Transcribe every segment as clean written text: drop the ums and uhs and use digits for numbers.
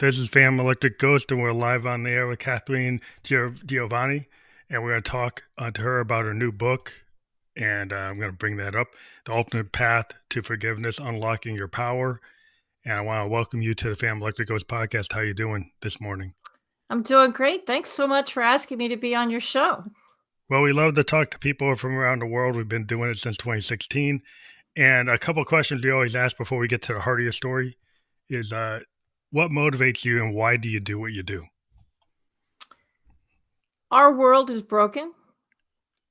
This is Fam Electric Ghost, and we're live on the air with Katharine Giovanni, and we're going to talk to her about her new book. And I'm going to bring that up, The Ultimate Path to Forgiveness, Unlocking Your Power. And I want to welcome you to the Fam Electric Ghost podcast. How you doing this morning? I'm doing great. Thanks so much for asking me to be on your show. Well, we love to talk to people from around the world. We've been doing it since 2016. And a couple of questions we always ask before we get to the heart of your story is what motivates you and why do you do what you do? Our world is broken,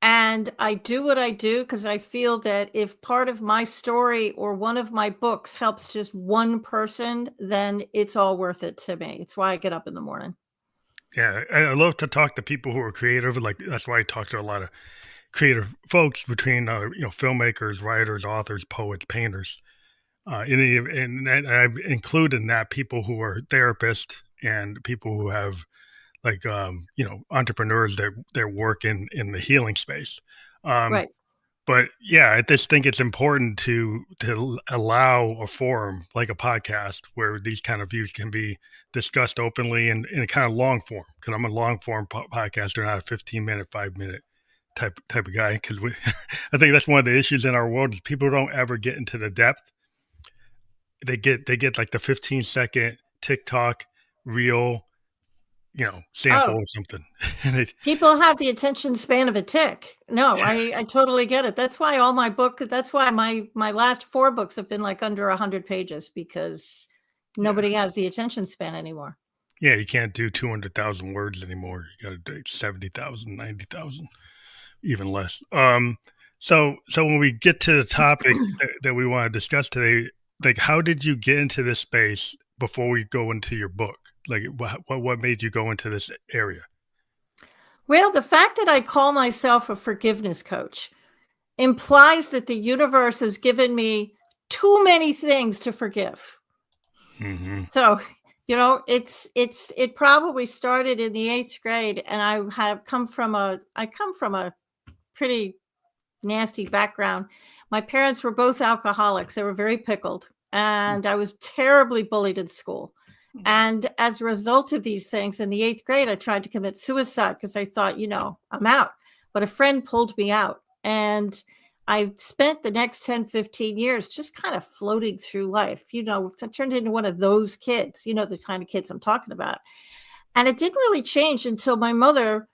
and I do what I do because I feel that if part of my story or one of my books helps just one person, then it's all worth it to me. It's why I get up in the morning. Yeah, I love to talk to people who are creative. Like that's why I talk to a lot of creative folks between filmmakers, writers, authors, poets, painters. And I've included in that people who are therapists and people who have like entrepreneurs that work in the healing space. Um, Right. but yeah, I just think it's important to allow a forum like a podcast where these kind of views can be discussed openly and in a kind of long form. Because I'm a long form podcaster, not a 15-minute, 5-minute type of guy. Because I think that's one of the issues in our world is people don't ever get into the depth. They get like the 15-second TikTok reel, sample Oh, or something. And people have the attention span of a tick. No, I totally get it. That's why that's why my last 4 books have been like under 100 pages because yeah, nobody has the attention span anymore. yeah, you can't do 200,000 words anymore. You got to do 70,000, 90,000, even less. So when we get to the topic that we want to discuss today, like how did you get into this space before we go into your book? Like what made you go into this area? Well, the fact that I call myself a forgiveness coach implies that the universe has given me too many things to forgive. Mm-hmm. So, it probably started in the 8th grade, and I come from a pretty nasty background. My parents were both alcoholics. They were very pickled, and I was terribly bullied in school. And as a result of these things, in the 8th grade, I tried to commit suicide because I thought, I'm out. But a friend pulled me out. And I spent the next 10, 15 years just kind of floating through life. I turned into one of those kids, the kind of kids I'm talking about. And it didn't really change until my mother,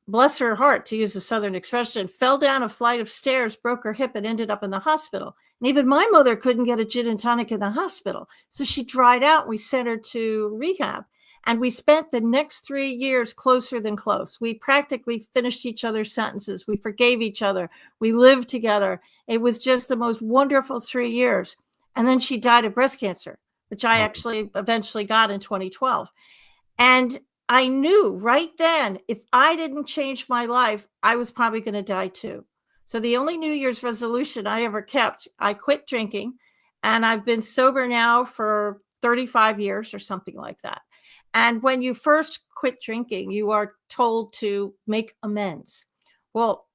bless her heart, to use a Southern expression, fell down a flight of stairs, broke her hip, and ended up in the hospital. And even my mother couldn't get a gin and tonic in the hospital. So she dried out. We sent her to rehab. And we spent the next 3 years closer than close. We practically finished each other's sentences. We forgave each other. We lived together. It was just the most wonderful 3 years. And then she died of breast cancer, which I Oh, actually eventually got in 2012. And I knew right then, if I didn't change my life, I was probably going to die too. So the only New Year's resolution I ever kept, I quit drinking, and I've been sober now for 35 years or something like that. And when you first quit drinking, you are told to make amends. Well,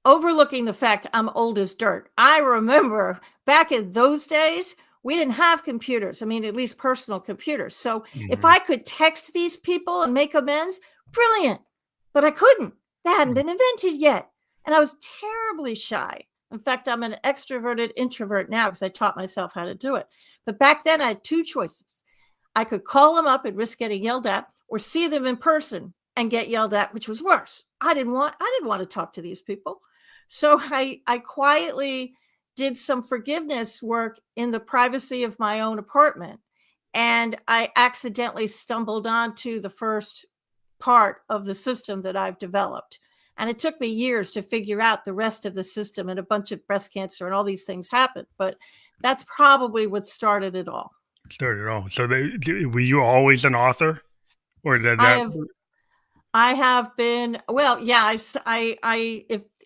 overlooking the fact I'm old as dirt, I remember back in those days, we didn't have computers. I mean, at least personal computers. So if mm-hmm. I could text these people and make amends, brilliant. But I couldn't. They hadn't been invented yet. And I was terribly shy. In fact, I'm an extroverted introvert now because I taught myself how to do it. But back then, I had 2 choices. I could call them up and risk getting yelled at, or see them in person and get yelled at, which was worse. I didn't want to talk to these people. So I quietly did some forgiveness work in the privacy of my own apartment. And I accidentally stumbled onto the first part of the system that I've developed. And it took me years to figure out the rest of the system, and a bunch of breast cancer and all these things happened. But that's probably what started it all. Started off. So were you always an author, or did I that? have I have been, well, yeah,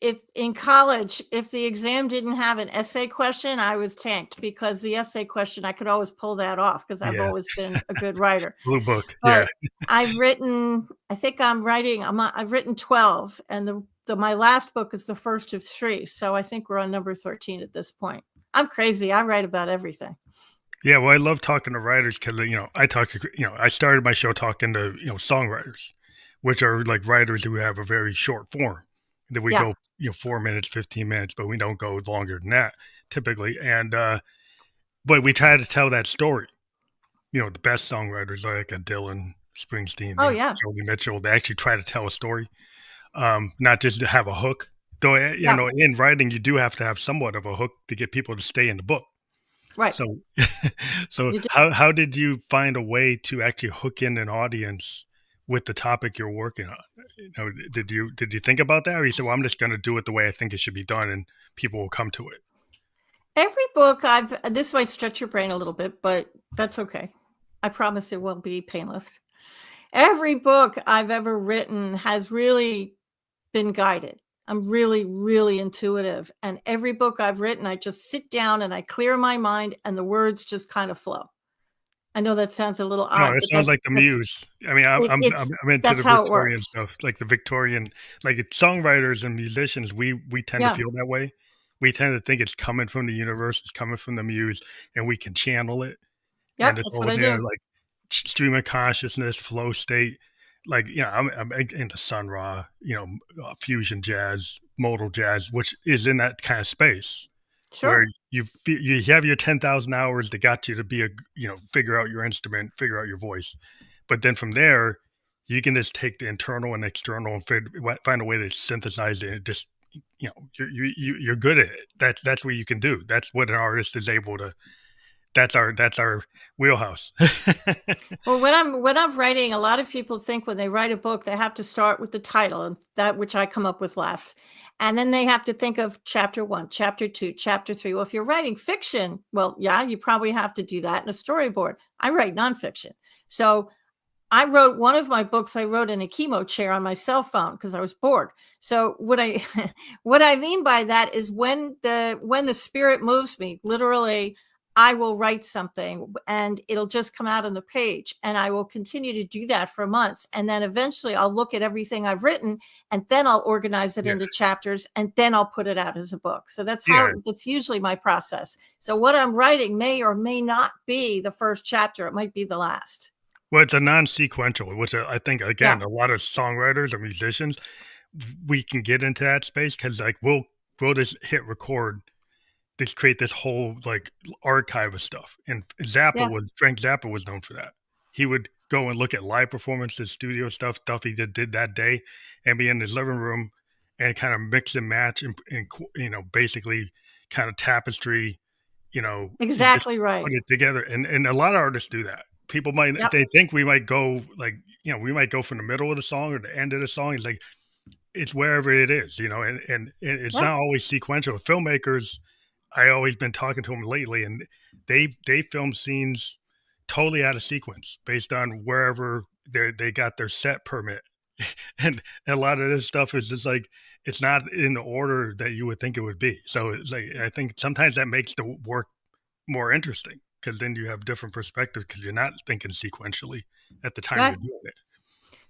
if in college, if the exam didn't have an essay question, I was tanked because the essay question, I could always pull that off because I've Yeah, always been a good writer. Blue Book. Yeah. But I think I've written 12, and my last book is the first of 3. So I think we're on number 13 at this point. I'm crazy. I write about everything. Yeah, well, I love talking to writers because I talk to I started my show talking to songwriters, which are like writers who have a very short form. That we Yeah. go 4 minutes, 15 minutes, but we don't go longer than that typically. And but we try to tell that story. The best songwriters like a Dylan, Springsteen, Oh, yeah. Joni Mitchell, they actually try to tell a story, not just to have a hook. Though Yeah. in writing, you do have to have somewhat of a hook to get people to stay in the book. Right. So, so You do. how did you find a way to actually hook in an audience with the topic you're working on? Did you think about that, or you said, "Well, I'm just going to do it the way I think it should be done, and people will come to it"? Every book this might stretch your brain a little bit, but that's okay. I promise it won't be painless. Every book I've ever written has really been guided. I'm really, really intuitive. And every book I've written, I just sit down and I clear my mind and the words just kind of flow. I know that sounds a little No, odd, it but sounds like the muse. I mean, I'm into the that's how it Victorian works. stuff, like the Victorian, like it's songwriters and musicians. We tend to Yeah. feel that way. We tend to think it's coming from the universe, it's coming from the muse, and we can channel it. And Yep. this That's what whole I do. like stream of consciousness, flow state, like I'm into Sun Ra, fusion jazz, modal jazz, which is in that kind of space where Sure. you have your 10,000 hours that got you to be figure out your instrument, figure out your voice, but then from there you can just take the internal and external and find a way to synthesize it. And just you're good at it. That's what you can do. That's what an artist is able to. That's our wheelhouse. Well, when I'm writing, a lot of people think when they write a book, they have to start with the title and that which I come up with last. And then they have to think of chapter 1, chapter 2, chapter 3. Well, if you're writing fiction, well, yeah, you probably have to do that in a storyboard. I write nonfiction. So I wrote one of my books, I wrote in a chemo chair on my cell phone because I was bored. So what I what I mean by that is when the spirit moves me, literally, I will write something and it'll just come out on the page. And I will continue to do that for months. And then eventually I'll look at everything I've written and then I'll organize it Yeah, into chapters and then I'll put it out as a book. So yeah. that's usually my process. So what I'm writing may or may not be the first chapter. It might be the last. Well, it's a non-sequential, which I think Yeah. again a lot of songwriters or musicians we can get into that space because like we'll just hit record, just create this whole like archive of stuff. And Yeah. Frank Zappa was known for that. He would go and look at live performances, studio stuff he did that day, and be in his living room and kind of mix and match and basically kind of tapestry, you just Exactly put right. it together. And a lot of artists do that. People might Yep. they think we might go like we might go from the middle of the song or the end of the song. It's like it's wherever it is, and it's Yeah. not always sequential. Filmmakers, I always been talking to them lately, and they film scenes totally out of sequence based on wherever they got their set permit, and a lot of this stuff is just like it's not in the order that you would think it would be. So it's like I think sometimes that makes the work more interesting because then you have different perspectives because you're not thinking sequentially at the time Yeah. you're doing it.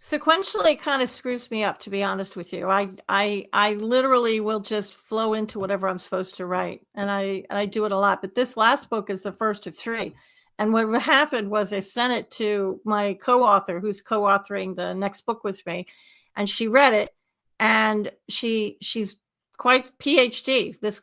Sequentially kind of screws me up, to be honest with you. I literally will just flow into whatever I'm supposed to write, and I do it a lot. But this last book is the first of 3. And what happened was I sent it to my co-author, who's co-authoring the next book with me, and she read it, and she's quite PhD, this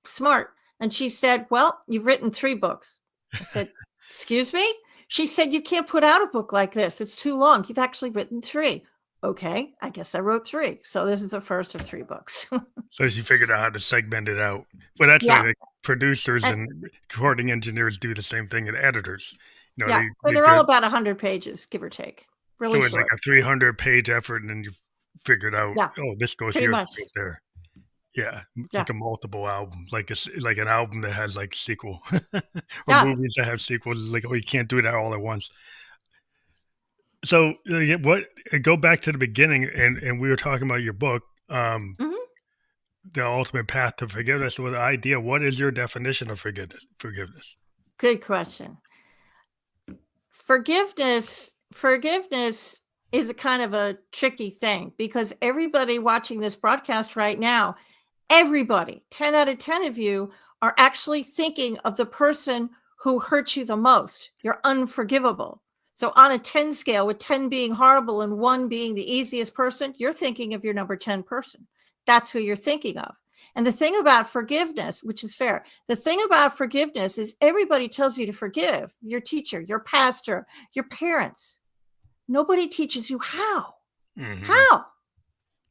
smart, and she said, "Well, you've written 3 books." I said, "Excuse me?" She said, "You can't put out a book like this. It's too long. You've actually written 3." Okay, I guess I wrote 3. So this is the first of 3 books. So she figured out how to segment it out. But that's Yeah. like producers And and recording engineers do the same thing, and editors. yeah, so They they're go all about 100 pages, give or take. Really so it's like short. a 300-page effort, and then you figured out, Yeah, oh, this goes pretty here, much. this goes there. Yeah, Yeah. like a multiple album, like an album that has like sequel, or Yeah. movies that have sequels. It's like, oh, you can't do that all at once. So yeah, what? Go back to the beginning, and we were talking about your book, Mhm. the ultimate path to forgiveness. With the idea, what is your definition of Forgiveness. Good question. Forgiveness is a kind of a tricky thing because everybody watching this broadcast right now, everybody, 10 out of 10 of you are actually thinking of the person who hurt you the most. You're unforgivable. So on a 10 scale, with 10 being horrible and 1 being the easiest person, you're thinking of your number 10 person. That's who you're thinking of. And the thing about forgiveness, which is fair, the thing about forgiveness is everybody tells you to forgive. Your teacher, your pastor, your parents. Nobody teaches you how. Hmm. How?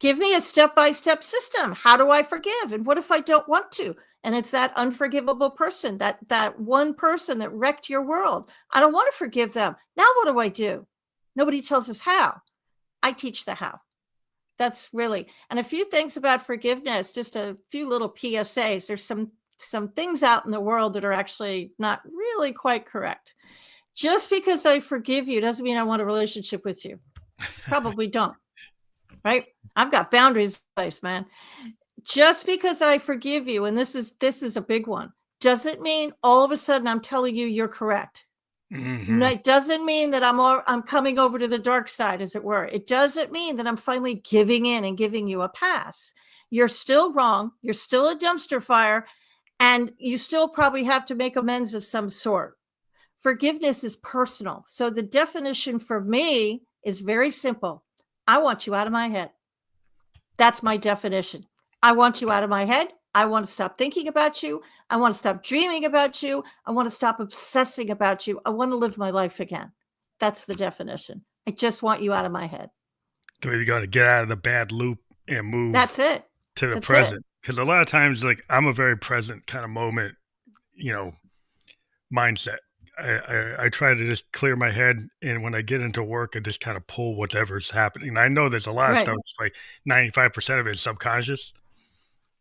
Give me a step-by-step system. How do I forgive? And what if I don't want to? And it's that unforgivable person, that one person that wrecked your world. I don't want to forgive them. Now what do I do? Nobody tells us how. I teach the how. That's really, and a few things about forgiveness, just a few little PSAs. There's some things out in the world that are actually not really quite correct. Just because I forgive you doesn't mean I want a relationship with you. Probably don't, right? I've got boundaries in place, man. Just because I forgive you, and this is a big one, doesn't mean all of a sudden I'm telling you you're correct. No, Hmm. it doesn't mean that I'm coming over to the dark side, as it were. It doesn't mean that I'm finally giving in and giving you a pass. You're still wrong. You're still a dumpster fire, and you still probably have to make amends of some sort. Forgiveness is personal. So the definition for me is very simple. I want you out of my head. That's my definition. I want you out of my head. I want to stop thinking about you. I want to stop dreaming about you. I want to stop obsessing about you. I want to live my life again. That's the definition. I just want you out of my head. So you got to get out of the bad loop and move That's it. to the That's it. present. Because a lot of times, like I'm a very present kind of moment, you know, mindset. I try to just clear my head, and when I get into work, I just kind of pull whatever's happening. And I know there's a lot of Right. stuff. It's like 95% of it is subconscious,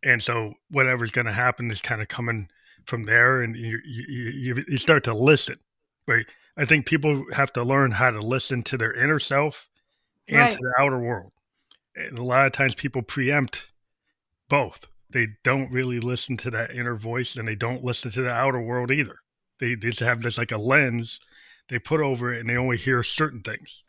and so whatever's going to happen is kind of coming from there, and you start to listen. Right. I think people have to learn how to listen to their inner self and to Right. the outer world. And a lot of times people preempt both. They don't really listen to that inner voice and they don't listen to the outer world either. They just have this like a lens they put over it and they only hear certain things.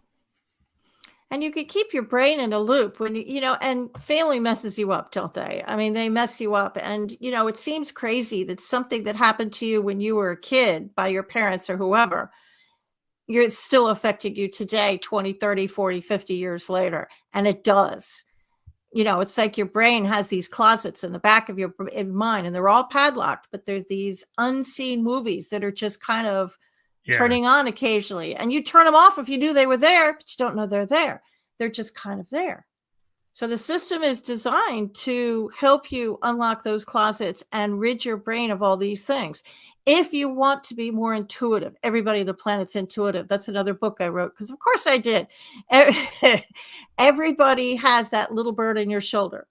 And you could keep your brain in a loop when and family messes you up, don't they? I mean, they mess you up. And, it seems crazy that something that happened to you when you were a kid by your parents or whoever, you're still affecting you today, 20, 30, 40, 50 years later. And it does. It's like your brain has these closets in the back of your mind, and they're all padlocked, but there's these unseen movies that are just kind of Yeah. turning on occasionally. And you turn them off if you knew they were there, but you don't know they're there. They're just kind of there. So the system is designed to help you unlock those closets and rid your brain of all these things. If you want to be more intuitive, everybody on the planet's intuitive. That's another book I wrote, because of course I did. Everybody has that little bird in your shoulder.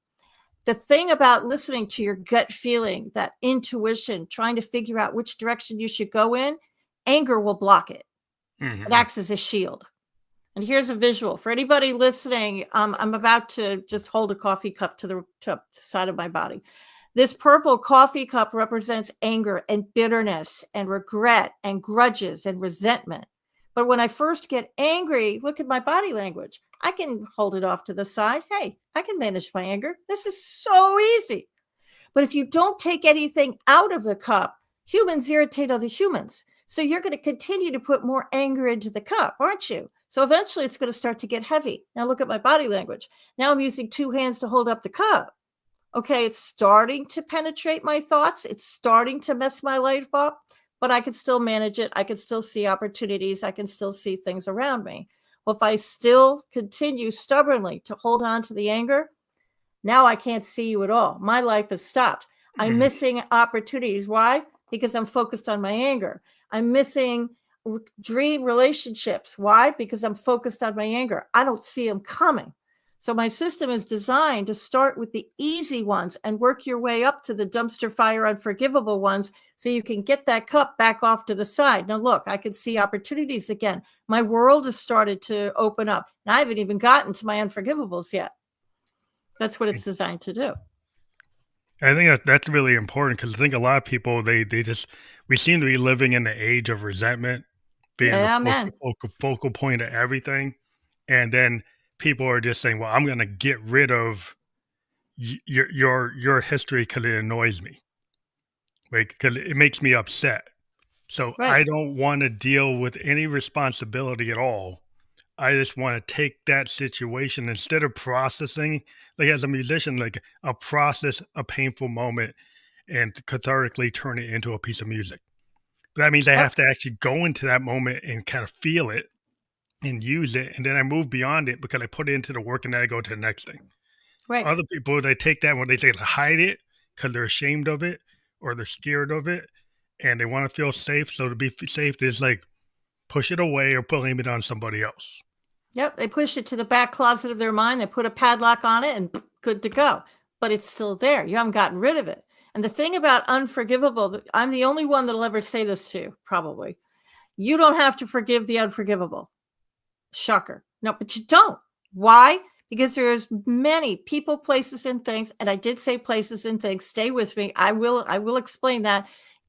The thing about listening to your gut feeling, that intuition, trying to figure out which direction you should go in, anger will block it. It Hmm. acts as a shield. And here's a visual for anybody listening. I'm about to just hold a coffee cup to the side of my body. This purple coffee cup represents anger and bitterness and regret and grudges and resentment. But when I first get angry, look at my body language. I can hold it off to the side. Hey, I can manage my anger. This is so easy. But if you don't take anything out of the cup, humans irritate other humans. So you're going to continue to put more anger into the cup, aren't you? So eventually it's going to start to get heavy. Now look at my body language. Now I'm using two hands to hold up the cup. Okay, it's starting to penetrate my thoughts. It's starting to mess my life up, but I can still manage it. I can still see opportunities. I can still see things around me. Well, if I still continue stubbornly to hold on to the anger, now I can't see you at all. My life has stopped. I'm Hmm. missing opportunities. Why? Because I'm focused on my anger. I'm missing dream relationships. Why? Because I'm focused on my anger. I don't see them coming. So my system is designed to start with the easy ones and work your way up to the dumpster fire unforgivable ones so you can get that cup back off to the side. Now look, I can see opportunities again. My world has started to open up. And I haven't even gotten to my unforgivables yet. That's what it's designed to do. I think that's really important because I think a lot of people they just we seem to be living in the age of resentment, being the Yeah, man. focal point of everything, and then people are just saying, "Well, I'm going to get rid of your history because it annoys me, like because it makes me upset." So Right. I don't want to deal with any responsibility at all. I just want to take that situation instead of processing, like as a musician, like I'll process a painful moment and cathartically turn it into a piece of music. That means I Yep. have to actually go into that moment and kind of feel it and use it. And then I move beyond it because I put it into the work and then I go to the next thing. Right. Other people, they take that when they say to hide it because they're ashamed of it or they're scared of it and they want to feel safe. So to be safe is like push it away or blame it on somebody else. Yep. They push it to the back closet of their mind. They put a padlock on it and good to go. But it's still there. You haven't gotten rid of it. And the thing about unforgivable, I'm the only one that'll ever say this to you, probably. You don't have to forgive the unforgivable. Shocker. No, but you don't. Why? Because there's many people, places, and things, and I did say places and things. Stay with me. I will explain that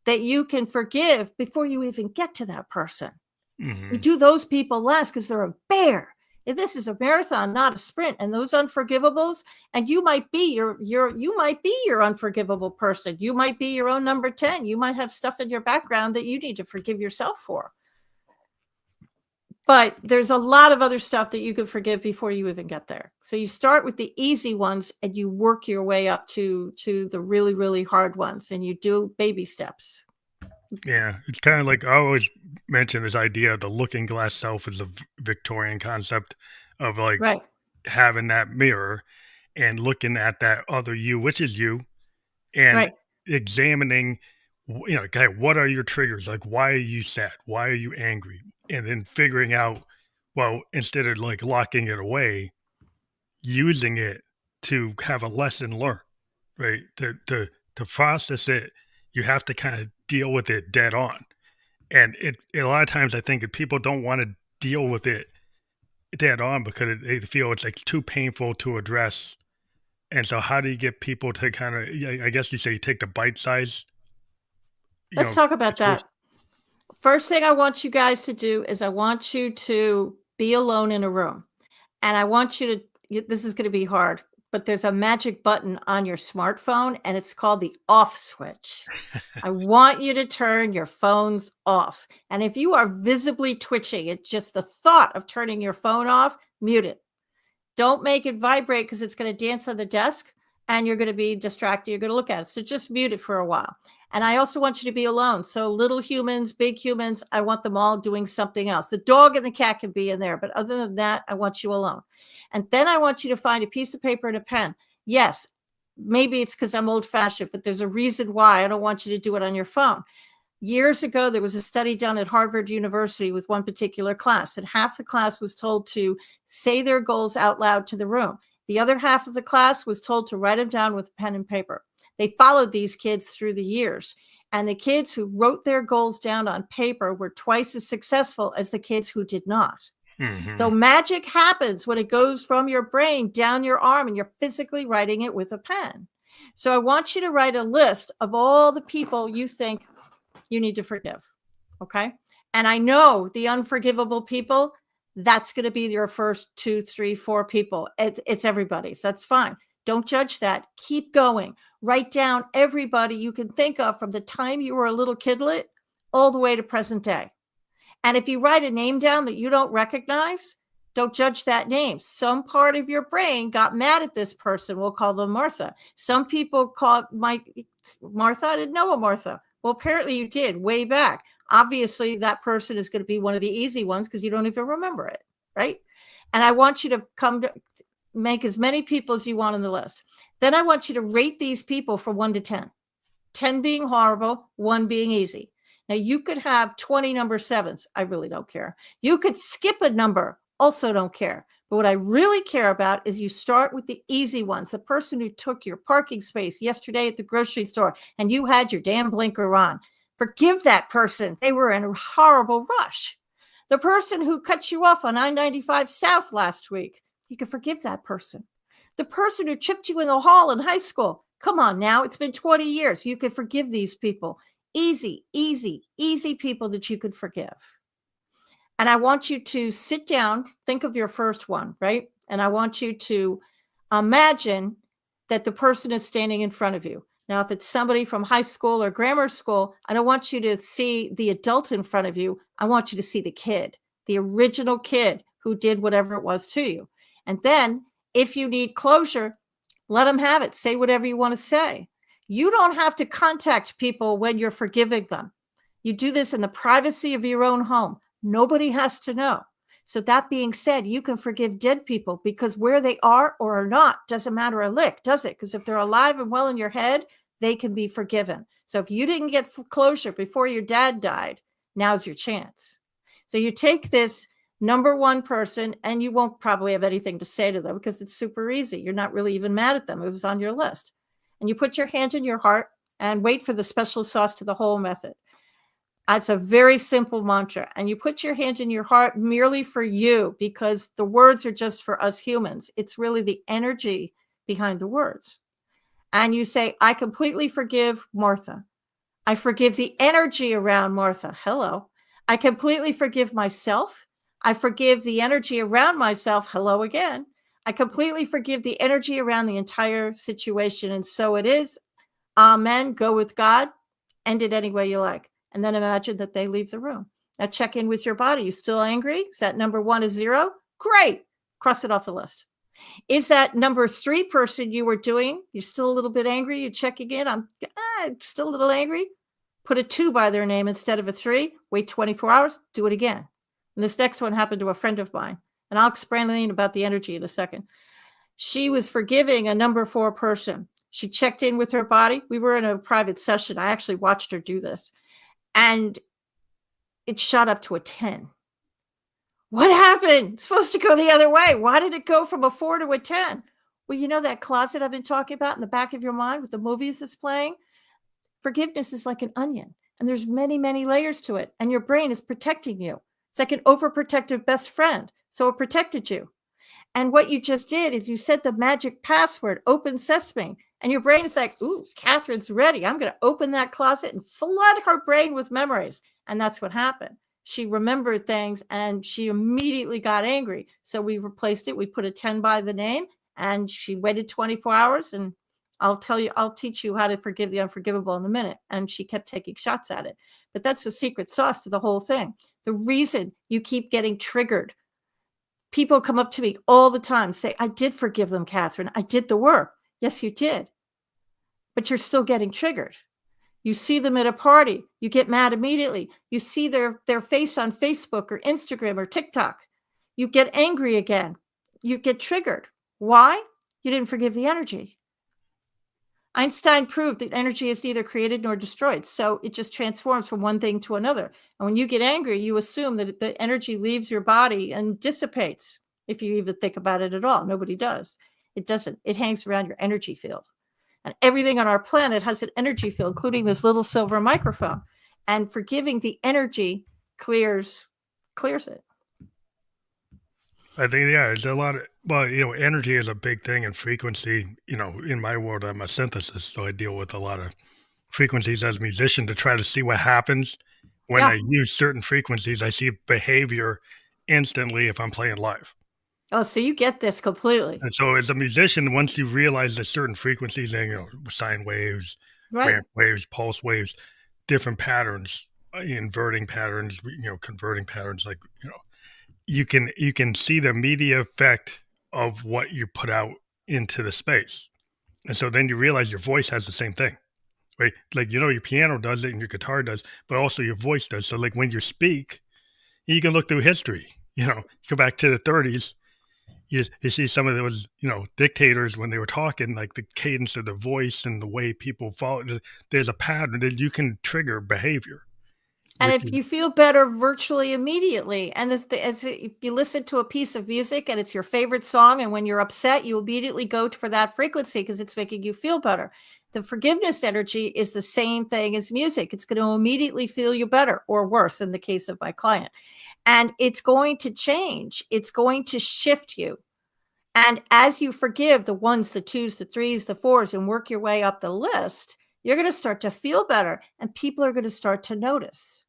you can forgive before you even get to that person. We Hmm. do those people last because they're a bear. If this is a marathon, not a sprint, and those unforgivables, and you might be your unforgivable person. You might be your own number 10. You might have stuff in your background that you need to forgive yourself for. But there's a lot of other stuff that you can forgive before you even get there. So you start with the easy ones and you work your way up to the really, really hard ones, and you do baby steps. Yeah, it's kind of like I always mention this idea of the looking glass self is a Victorian concept of like Right, having that mirror and looking at that other you, which is you, and right. examining, okay, what are your triggers? Like, why are you sad? Why are you angry? And then figuring out, well, instead of like locking it away, using it to have a lesson learned, right? To process it, you have to kind of deal with it dead on. And a lot of times I think that people don't want to deal with it dead on because they feel it's like too painful to address. And so how do you get people to kind of, yeah, I guess you say, take the bite size, Let's talk about situation? that. First thing I want you guys to do is I want you to be alone in a room. And I want you to this is gonna be hard, but there's a magic button on your smartphone, and it's called the off switch. I want you to turn your phones off, and if you are visibly twitching at just the thought of turning your phone off, mute it. Don't make it vibrate because it's gonna dance on the desk, and you're gonna be distracted, you're gonna look at it, so just mute it for a while. And I also want you to be alone, so little humans, big humans, I want them all doing something else. The dog and the cat can be in there, but other than that, I want you alone. And then I want you to find a piece of paper and a pen. Yes, maybe it's because I'm old-fashioned, but there's a reason why I don't want you to do it on your phone. Years ago, there was a study done at Harvard University with one particular class, and half the class was told to say their goals out loud to the room. The other half of the class was told to write them down with pen and paper. They followed these kids through the years, and the kids who wrote their goals down on paper were twice as successful as the kids who did not. Hmm. So magic happens when it goes from your brain down your arm and you're physically writing it with a pen. So I want you to write a list of all the people you think you need to forgive. Okay. And I know the unforgivable people, that's going to be your first two, three, four people. It's everybody's. That's fine. Don't judge that. Keep going. Write down everybody you can think of from the time you were a little kidlet all the way to present day. And if you write a name down that you don't recognize, don't judge that name. Some part of your brain got mad at this person. We'll call them Martha. Some people call Martha. I didn't know a Martha. Well, apparently you did way back. Obviously, that person is going to be one of the easy ones because you don't even remember it, right? And I want you to come to make as many people as you want on the list. Then I want you to rate these people from 1 to 10. 10 being horrible, 1 being easy. Now, you could have 20 number sevens. I really don't care. You could skip a number. Also, don't care. But what I really care about is you start with the easy ones. The person who took your parking space yesterday at the grocery store and you had your damn blinker on. Forgive that person. They were in a horrible rush. The person who cut you off on I-95 South last week, you can forgive that person. The person who tripped you in the hall in high school, come on now, it's been 20 years. You can forgive these people. Easy, easy, easy people that you could forgive. And I want you to sit down, think of your first one, right? And I want you to imagine that the person is standing in front of you. Now, if it's somebody from high school or grammar school, I don't want you to see the adult in front of you. I want you to see the kid, the original kid who did whatever it was to you. And then if you need closure, let them have it. Say whatever you want to say. You don't have to contact people when you're forgiving them. You do this in the privacy of your own home. Nobody has to know. So that being said, you can forgive dead people because where they are or are not doesn't matter a lick, does it? Because if they're alive and well in your head, they can be forgiven. So if you didn't get closure before your dad died, now's your chance. So you take this number one person and you won't probably have anything to say to them because it's super easy. You're not really even mad at them. It was on your list. And you put your hand in your heart and wait for the special sauce to the whole method. It's a very simple mantra. And you put your hand in your heart merely for you because the words are just for us humans. It's really the energy behind the words. And you say, I completely forgive Martha. I forgive the energy around Martha. Hello. I completely forgive myself. I forgive the energy around myself. Hello again. I completely forgive the energy around the entire situation. And so it is. Amen. Go with God. End it any way you like. And then imagine that they leave the room. Now check in with your body. You still angry? Is that number 1 is 0? Great. Cross it off the list. Is that number 3 person you were doing? You're still a little bit angry. You check again. I'm still a little angry. Put a 2 by their name instead of a 3. Wait 24 hours. Do it again. And this next one happened to a friend of mine. And I'll explain about the energy in a second. She was forgiving a number 4 person. She checked in with her body. We were in a private session. I actually watched her do this. And it shot up to a 10. What happened? It's supposed to go the other way. Why did it go from a 4 to a 10? Well, you know that closet I've been talking about in the back of your mind with the movies that's playing? Forgiveness is like an onion, and there's many, many layers to it, and your brain is protecting you. It's like an overprotective best friend, so it protected you. And what you just did is you said the magic password, open sesame, and your brain is like, ooh, Catherine's ready. I'm going to open that closet and flood her brain with memories. And that's what happened. She remembered things and she immediately got angry. So we replaced it. We put a 10 by the name and she waited 24 hours. And I'll teach you how to forgive the unforgivable in a minute. And she kept taking shots at it. But that's the secret sauce to the whole thing. The reason you keep getting triggered. People come up to me all the time, say, I did forgive them, Catherine. I did the work. Yes, you did. But you're still getting triggered. You see them at a party. You get mad immediately. You see their face on Facebook or Instagram or TikTok. You get angry again. You get triggered. Why? You didn't forgive the energy. Einstein proved that energy is neither created nor destroyed. So it just transforms from one thing to another. And when you get angry, you assume that the energy leaves your body and dissipates. If you even think about it at all, nobody does. It doesn't. It hangs around your energy field. And everything on our planet has an energy field, including this little silver microphone. And forgiving the energy clears it. I think, yeah, there's a lot of, well, energy is a big thing and frequency. In my world, I'm a synthesis, so I deal with a lot of frequencies as a musician to try to see what happens when I use certain frequencies. I see behavior instantly if I'm playing live. Oh, so you get this completely. And so as a musician, once you realize that certain frequencies, and sine waves, ramp waves, pulse waves, different patterns, inverting patterns, converting patterns, like, you can see the immediate effect of what you put out into the space. And so then you realize your voice has the same thing, right? Like, your piano does it and your guitar does, but also your voice does. So like when you speak, you can look through history, you go back to the 30s, you see some of those, dictators when they were talking, like the cadence of the voice and the way people follow, there's a pattern that you can trigger behavior. And if you feel better virtually immediately, and if you listen to a piece of music and it's your favorite song, and when you're upset, you immediately go for that frequency because it's making you feel better. The forgiveness energy is the same thing as music. It's going to immediately feel you better or worse in the case of my client. And it's going to change. It's going to shift you. And as you forgive the 1s, the 2s, the 3s, the 4s, and work your way up the list, you're going to start to feel better. And people are going to start to notice.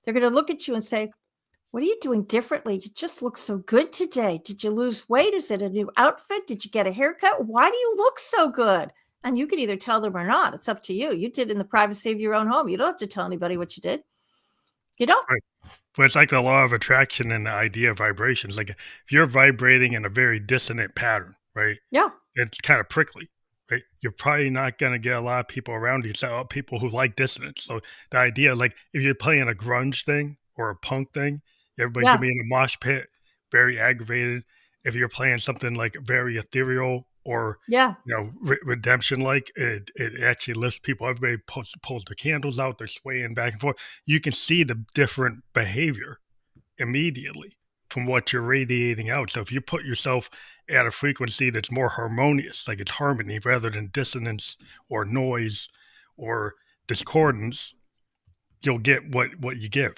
They're going to look at you and say, what are you doing differently? You just look so good today. Did you lose weight? Is it a new outfit? Did you get a haircut? Why do you look so good? And you can either tell them or not. It's up to you. You did it in the privacy of your own home. You don't have to tell anybody what you did. You don't. Right. But it's like the law of attraction and the idea of vibrations. Like if you're vibrating in a very dissonant pattern, right? Yeah. It's kind of prickly, right? You're probably not going to get a lot of people around you, so people who like dissonance. So the idea, like if you're playing a grunge thing or a punk thing, everybody's gonna Yeah. be in a mosh pit, very aggravated. If you're playing something like very ethereal or Yeah. redemption, like it actually lifts people. Everybody pulls their candles out, they're swaying back and forth. You can see the different behavior immediately from what you're radiating out. So if you put yourself at a frequency that's more harmonious, like it's harmony rather than dissonance or noise or discordance, you'll get what you give.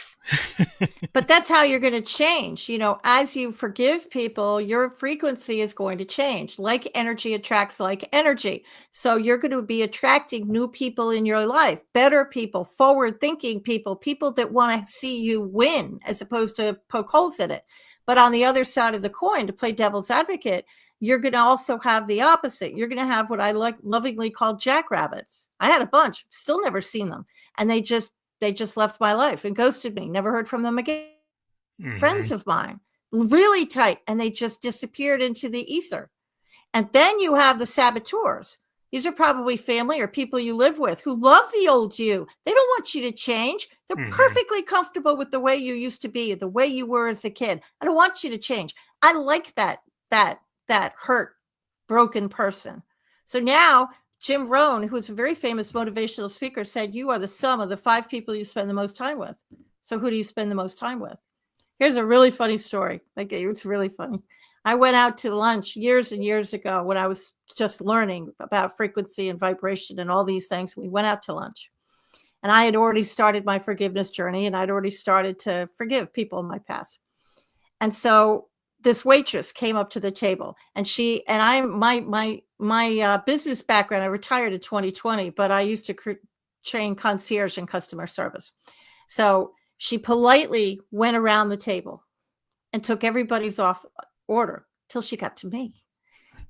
But that's how you're going to change. As you forgive people, your frequency is going to change. Like energy attracts like energy. So you're going to be attracting new people in your life, better people, forward thinking people, people that want to see you win as opposed to poke holes in it. But on the other side of the coin, to play devil's advocate, you're going to also have the opposite. You're going to have what I like lovingly call jackrabbits. I had a bunch, still never seen them. And they just left my life and ghosted me. Never heard from them again. Friends Mhm. of mine, really tight, and they just disappeared into the ether. And then you have the saboteurs. These are probably family or people you live with who love the old you. They don't want you to change. They're Mhm. perfectly comfortable with the way you used to be, the way you were as a kid. I don't want you to change. I like that hurt, broken person. So now Jim Rohn, who's a very famous motivational speaker, said you are the sum of the 5 people you spend the most time with. So who do you spend the most time with? Here's a really funny story. Like, it's really funny. I went out to lunch years and years ago when I was just learning about frequency and vibration and all these things. We went out to lunch, and I had already started my forgiveness journey, and I'd already started to forgive people in my past. And so this waitress came up to the table, and my business background. I retired in 2020, but I used to train concierge and customer service. So she politely went around the table and took everybody's off order till she got to me.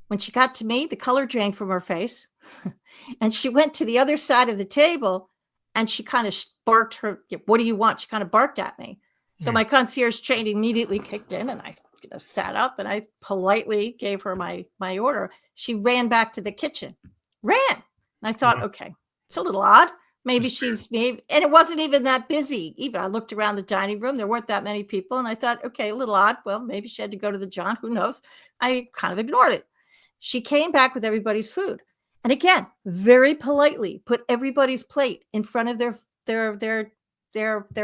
When she got to me, the color drained from her face, and she went to the other side of the table, and she kind of barked her, "What do you want?" She kind of barked at me. So Mm. my concierge train immediately kicked in, and I sat up and I politely gave her my order. She ran back to the kitchen, ran. And I thought, Well, okay, it's a little odd. Maybe that's weird. she's maybe, and it wasn't even that busy. Even I looked around the dining room, there weren't that many people, and I thought, okay, a little odd. Well, maybe she had to go to the John. Who knows? I kind of ignored it. She came back with everybody's food. And again, very politely put everybody's plate in front of their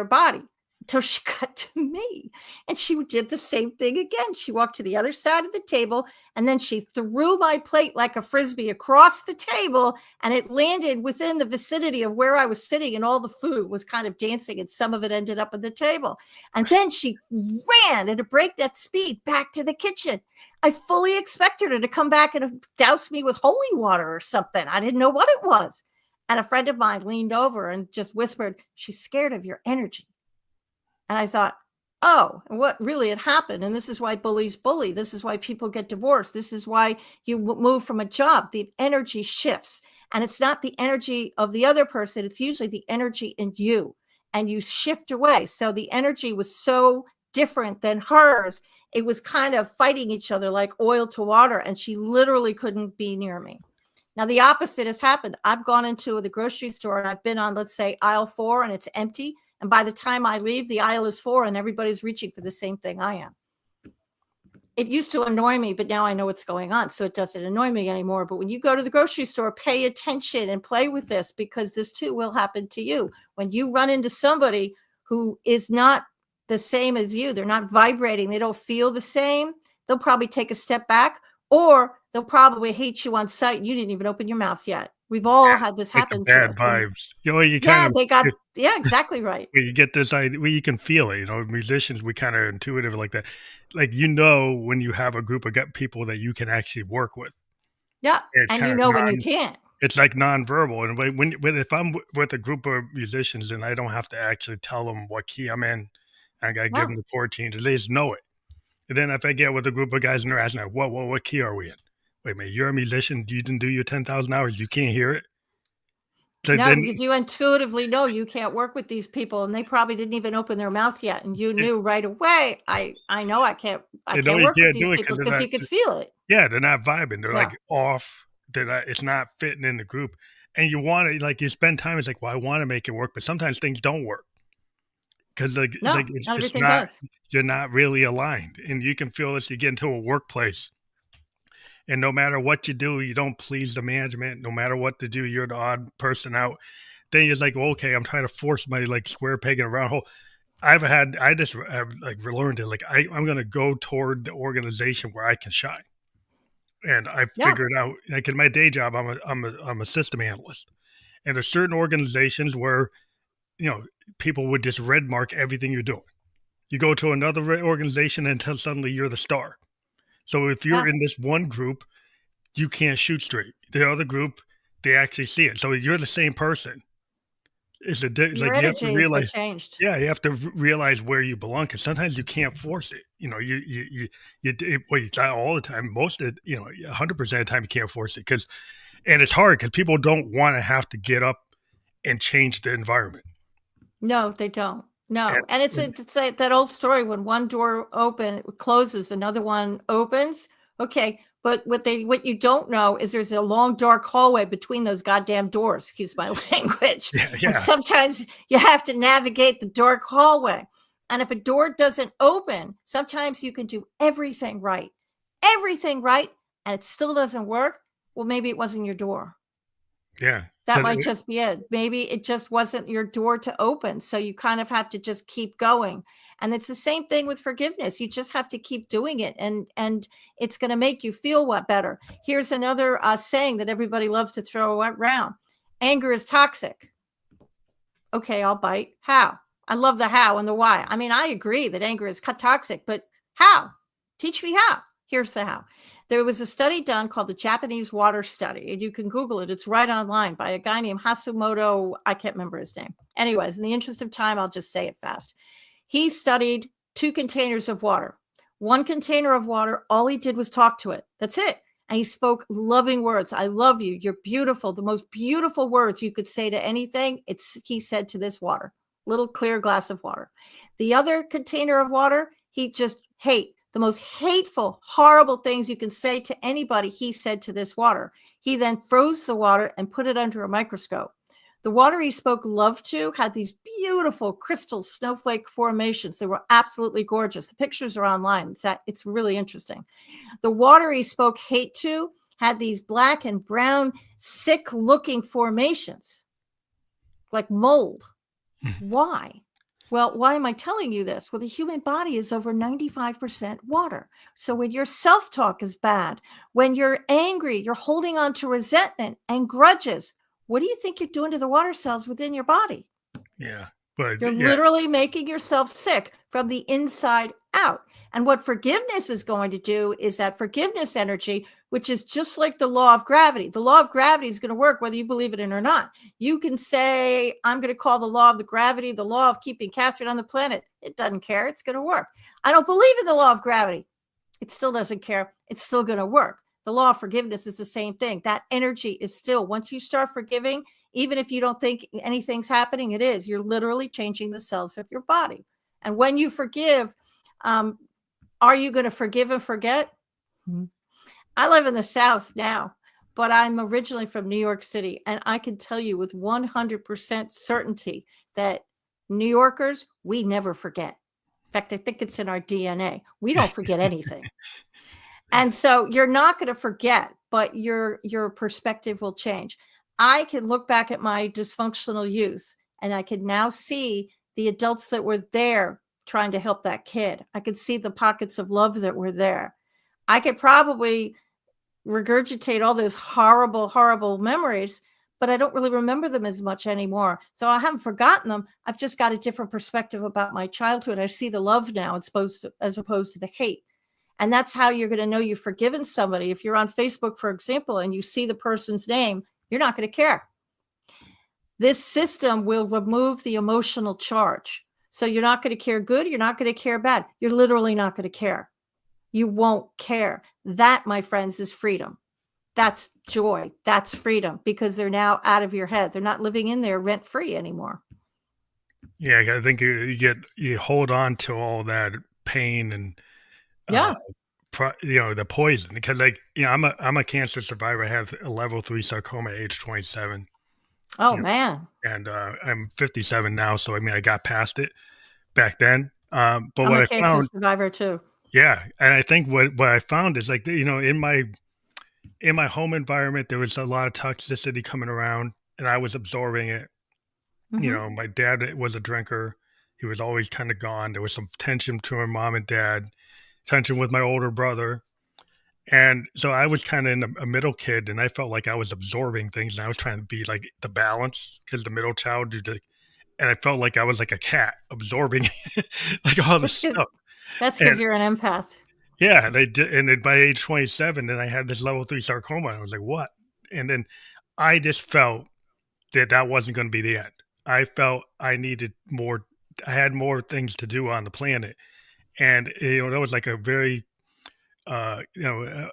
body until she got to me. And she did the same thing again. She walked to the other side of the table, and then she threw my plate like a frisbee across the table, and it landed within the vicinity of where I was sitting, and all the food was kind of dancing, and some of it ended up on the table. And then she ran at a breakneck speed back to the kitchen. I fully expected her to come back and douse me with holy water or something. I didn't know what it was. And a friend of mine leaned over and just whispered, "She's scared of your energy." And I thought, oh, and what really had happened? And this is why bullies bully. This is why people get divorced. This is why you move from a job. The energy shifts. And it's not the energy of the other person, it's usually the energy in you. And you shift away. So the energy was so different than hers. It was kind of fighting each other like oil to water. And she literally couldn't be near me. Now, the opposite has happened. I've gone into the grocery store and I've been on, let's say, aisle 4, and it's empty. And by the time I leave, the aisle is 4 and everybody's reaching for the same thing I am. It used to annoy me, but now I know what's going on. So it doesn't annoy me anymore. But when you go to the grocery store, pay attention and play with this, because this too will happen to you. When you run into somebody who is not the same as you, they're not vibrating, they don't feel the same, they'll probably take a step back, or they'll probably hate you on sight. And you didn't even open your mouth yet. We've all had this Like the happen to bad us. vibes. You kind Yeah, of they got, yeah, exactly right. where you get this idea where you can feel it. Musicians, we kind of intuitive like that. Like when you have a group of people that you can actually work with. Yeah. It's And kind you of know when you can't. it's like nonverbal. And if I'm with a group of musicians and I don't have to actually tell them what key I'm in, I gotta give Wow. them the chord changes. They just know it. And then if I get with a group of guys and they're asking, like, what key are we in? wait a minute, you're a musician, you didn't do your 10,000 hours, you can't hear it? So No, then because you intuitively know you can't work with these people, and they probably didn't even open their mouth yet, and you it knew right away, I know I they know can't you work with can't these do it people because 'cause because they're you not could feel it. yeah, they're not vibing, they're, Yeah. like, off, they're not it's not fitting in the group, and you wanna like, you spend time, it's like, "Well, I wanna make it work," but sometimes things don't work. 'Cause, like it's No, like it's not just everything not does. you're not really aligned, and you can feel this, you get into a workplace, and no matter what you do, you don't please the management, no matter what to do, you're the odd person out. Then it's like, well, "Okay, I'm trying to force my, like, square peg in a round hole." I just have, like, learned it, like, I'm gonna go toward the organization where I can shine, and I Yeah. figured out like, in my day job, I'm a system analyst, and there's certain organizations where, you know, people would just red mark everything you're doing. You go to another organization until suddenly you're the star. So if you're Yeah. in this one group, you can't shoot straight. The other group, they actually see it. So you're the same person. It's Your like you have to energy is what realize, changed. yeah, you have to realize where you belong because sometimes you can't force it. You know, well, it's not all the time. Most of you know, 100% of the time you can't force it because, and it's hard because people don't want to have to get up and change the environment. No, they don't. And, No, and it's like that old story when one door closes, another one opens. Okay, but what you don't know is there's a long dark hallway between those goddamn doors. Excuse my language. yeah, And yeah, sometimes you have to navigate the dark hallway. And if a door doesn't open, sometimes you can do everything right, and it still doesn't work. Well, maybe it wasn't your door. yeah. That 'Cause might just be it. Maybe it just wasn't your door to open, so you kind of have to just keep going, and it's the same thing with forgiveness. You just have to keep doing it, and it's gonna make you feel what better. Here's another, saying that everybody loves to throw around. Anger is toxic. Okay, I'll bite. How? I love the how and the why. I mean, I agree that anger is toxic, but how? Teach me how. Here's the how. There was a study done called the Japanese water study, and you can Google it. It's right online by a guy named Hasumoto. I can't remember his name. Anyways, in the interest of time, I'll just say it fast. He studied 2 containers of water. One container of water, all he did was talk to it. That's it. And he spoke loving words. I love you. You're beautiful. The most beautiful words you could say to anything. He said to this water, little clear glass of water. The other container of water, he just hate. The most hateful, horrible things you can say to anybody, he said to this water. He then froze the water and put it under a microscope. The water he spoke love to had these beautiful crystal snowflake formations. They were absolutely gorgeous. The pictures are online. It's really interesting. The water he spoke hate to had these black and brown, sick looking formations, like mold. Why? Well, why am I telling you this? Well, the human body is over 95% water. So when your self talk is bad, when you're angry, you're holding on to resentment and grudges, what do you think you're doing to the water cells within your body? yeah. But You're yeah, literally making yourself sick from the inside out. And what forgiveness is going to do is that forgiveness energy, which is just like the law of gravity. The law of gravity is going to work whether you believe it in or not. You can say, I'm going to call the law of the gravity the law of keeping Catherine on the planet. It doesn't care. It's going to work. I don't believe in the law of gravity. It still doesn't care. It's still going to work. The law of forgiveness is the same thing. That energy is still, once you start forgiving, even if you don't think anything's happening, it is. You're literally changing the cells of your body. And when you forgive, are you going to forgive and forget? I live in the South now, but I'm originally from New York City. And I can tell you with 100% certainty that New Yorkers, we never forget. In fact, I think it's in our DNA. We don't forget anything. And so you're not going to forget, but your perspective will change. I can look back at my dysfunctional youth and I can now see the adults that were there trying to help that kid. I could see the pockets of love that were there. I could probably regurgitate all those horrible, horrible memories, but I don't really remember them as much anymore. So I haven't forgotten them. I've just got a different perspective about my childhood. I see the love now as opposed to the hate. And that's how you're going to know you've forgiven somebody. If you're on Facebook, for example, and you see the person's name, you're not going to care. This system will remove the emotional charge. So you're not going to care good. You're not going to care bad. You're literally not going to care. You won't care. That, my friends, is freedom. That's joy. That's freedom, because they're now out of your head. They're not living in there rent free anymore. Yeah, I think you hold on to all that pain and uh, Yeah. the poison because like I'm a cancer survivor. I have a level 3 sarcoma at age 27. Oh, You know, man. and I'm 57 now, so I mean I got past it back then. But I'm what a I cancer found, survivor too. yeah, and I think what I found is like in my home environment there was a lot of toxicity coming around, and I was absorbing it. Mhm. My dad was a drinker. He was always kind of gone. There was some tension to my mom and dad, tension with my older brother. And so I was kind of in a middle kid, and I felt like I was absorbing things, and I was trying to be like the balance because the middle child, and I felt like I was like a cat absorbing like all the It's good. stuff. That's because And you're an empath. yeah, and I did, and at my age 27, then I had this level 3 sarcoma. And I was like, what? And then I just felt that that wasn't going to be the end. I felt I needed more. I had more things to do on the planet, and that was like a very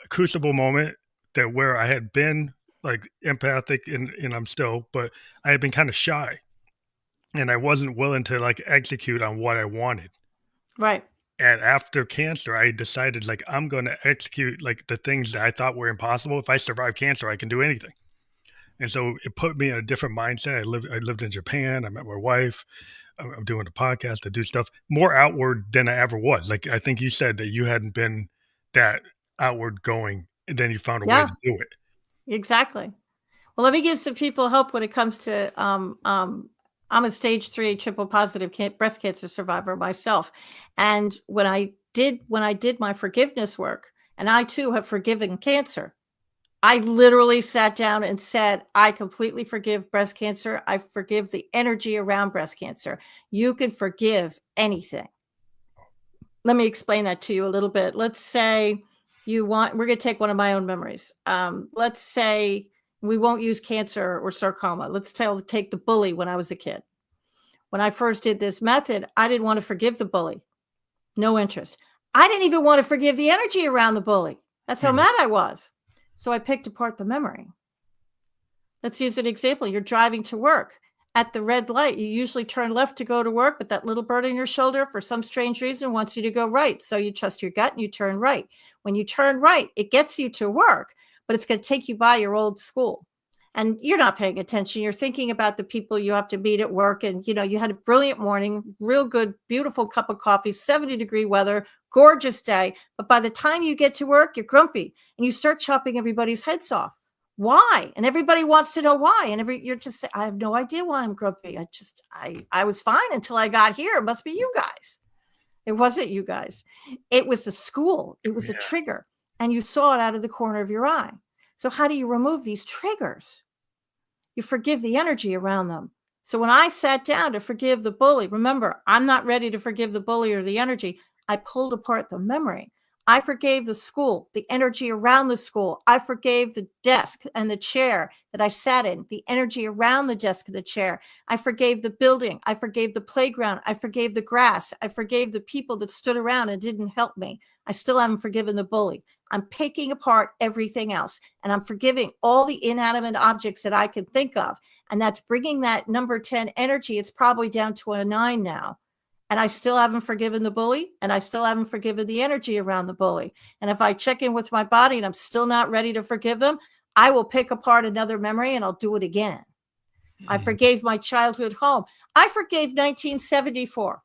crucible moment that where I had been like empathic and I'm still, but I had been kind of shy and I wasn't willing to like execute on what I wanted. Right. And after cancer, I decided like I'm going to execute like the things that I thought were impossible. If I survive cancer, I can do anything. And so it put me in a different mindset. I lived in Japan. I met my wife. I'm doing a podcast. I do stuff more outward than I ever was. Like I think you said that you hadn't been that outward going, and then you found a way Yeah, to do it. exactly. Well, let me give some people hope when it comes to, I'm a stage 3 triple positive breast cancer survivor myself. And when I did my forgiveness work, and I too have forgiven cancer, I literally sat down and said, I completely forgive breast cancer. I forgive the energy around breast cancer. You can forgive anything. Let me explain that to you a little bit. Let's say we're going to take one of my own memories. Let's say we won't use cancer or sarcoma. Let's take the bully when I was a kid. When I first did this method, I didn't want to forgive the bully. No interest. I didn't even want to forgive the energy around the bully. That's how Mhm. mad I was. So I picked apart the memory. Let's use an example. You're driving to work. At the red light, you usually turn left to go to work, but that little bird on your shoulder, for some strange reason, wants you to go right. So you trust your gut and you turn right. When you turn right, it gets you to work, but it's going to take you by your old school. And you're not paying attention. You're thinking about the people you have to meet at work. And, you had a brilliant morning, real good, beautiful cup of coffee, 70-degree weather, gorgeous day. But by the time you get to work, you're grumpy and you start chopping everybody's heads off. Why? And everybody wants to know why. And you're just saying, I have no idea why I'm grumpy. I was fine until I got here. It must be you guys. It wasn't you guys. It was the school. It was a Yeah. trigger. And you saw it out of the corner of your eye. So how do you remove these triggers? You forgive the energy around them. So when I sat down to forgive the bully, remember, I'm not ready to forgive the bully or the energy. I pulled apart the memory. I forgave the school, the energy around the school. I forgave the desk and the chair that I sat in, the energy around the desk and the chair. I forgave the building. I forgave the playground. I forgave the grass. I forgave the people that stood around and didn't help me. I still haven't forgiven the bully. I'm picking apart everything else, and I'm forgiving all the inanimate objects that I can think of. And that's bringing that number 10 energy. It's probably down to a 9 now. And I still haven't forgiven the bully, and I still haven't forgiven the energy around the bully. And if I check in with my body and I'm still not ready to forgive them, I will pick apart another memory and I'll do it again. I Mhm. forgave my childhood home. I forgave 1974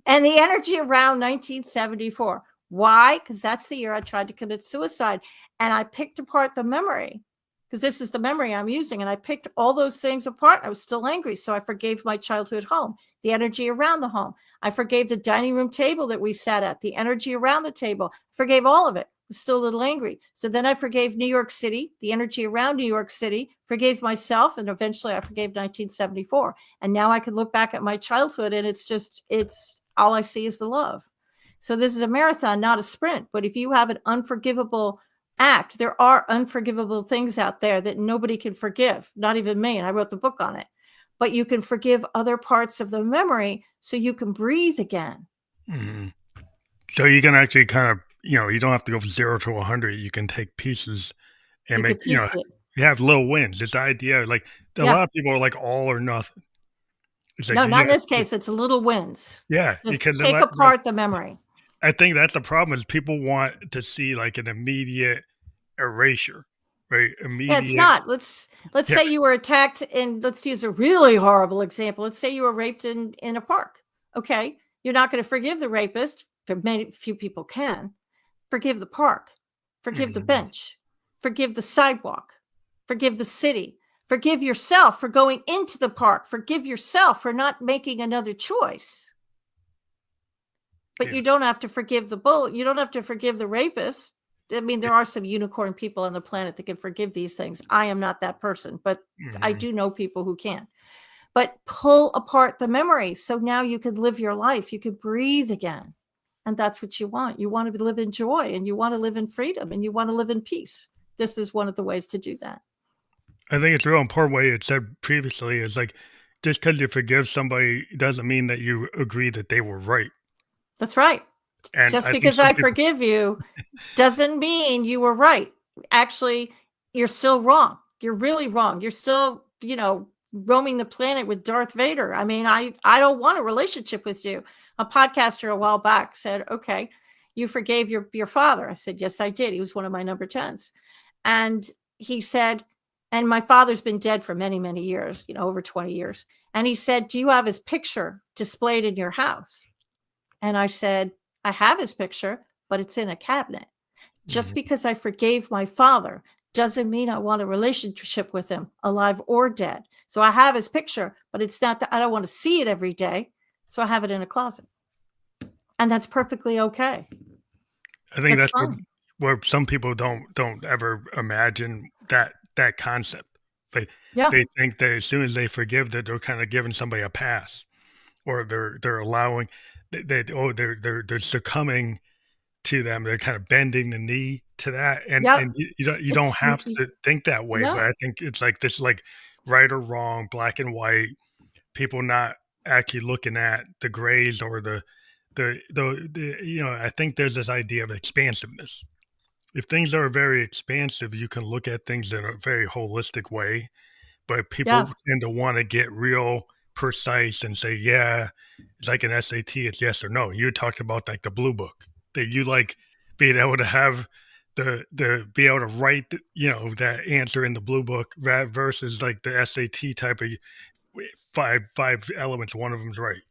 and the energy around 1974. Why? Because that's the year I tried to commit suicide. And I picked apart the memory, because this is the memory I'm using. And I picked all those things apart. I was still angry. So I forgave my childhood home, the energy around the home. I forgave the dining room table that we sat at, the energy around the table, forgave all of it. Was still a little angry. So then I forgave New York City, the energy around New York City, forgave myself, and eventually I forgave 1974. And now I can look back at my childhood and it's all I see is the love. So this is a marathon, not a sprint. But if you have an unforgivable act, there are unforgivable things out there that nobody can forgive, not even me. And I wrote the book on it. But you can forgive other parts of the memory so you can breathe again. Mhm. So you can actually kind of, you don't have to go from 0 to 100. You can take pieces and You make could piece it. you have little wins. It's the idea like a Yeah. lot of people are like all or nothing. It's like No, not in yes, this case. It's little wins. yeah, Just because take apart the memory. I think that's the problem is people want to see like an immediate erasure, right? Yeah, it's Immediate, not. Let's yeah, say you were attacked, and let's use a really horrible example. Let's say you were raped in a park. Okay, you're not going to forgive the rapist. For many few people can forgive the park, forgive the mhm, bench, forgive the sidewalk, forgive the city, forgive yourself for going into the park, forgive yourself for not making another choice. But yeah, you don't have to forgive the bull. You don't have to forgive the rapist. I mean, there are some unicorn people on the planet that can forgive these things. I am not that person, but I mhm. do know people who can. But pull apart the memories so now you can live your life. You can breathe again. And that's what you want. You want to live in joy, and you want to live in freedom, and you want to live in peace. This is one of the ways to do that. I think it's a real important way it said previously is like just because you forgive somebody doesn't mean that you agree that they were right. That's right. And Just I think because some I people, forgive you doesn't mean you were right. Actually, you're still wrong. You're really wrong. You're still, roaming the planet with Darth Vader. I mean, I don't want a relationship with you. A podcaster a while back said, "Okay, you forgave your father." I said, "Yes, I did. He was one of my number 10s." And he said, and my father's been dead for many, many years, over 20 years. And he said, "Do you have his picture displayed in your house?" And I said, "I have his picture, but it's in a cabinet. Just mhm, because I forgave my father doesn't mean I want a relationship with him, alive or dead. So I have his picture, but it's not that I don't want to see it every day. So I have it in a closet. And that's perfectly okay. I think That's that's what fine. where some people don't ever imagine that concept. They Yeah. they think that as soon as they forgive that they're kind of giving somebody a pass or they're allowing they're succumbing to them. They're kind of bending the knee to that, Yep. and you don't It's have to think that way, but no. I think it's like this, like, right or wrong, black and white, people not actually looking at the grays or I think there's this idea of expansiveness. If things are very expansive, you can look at things in a very holistic way, but people Yeah. tend to wanna get real precise and say, "Yeah," it's like an SAT, it's yes or no. You talked about, like, the blue book, that you like being able to have be able to write, that answer in the blue book versus, like, the SAT type of 5 elements, one of them's right,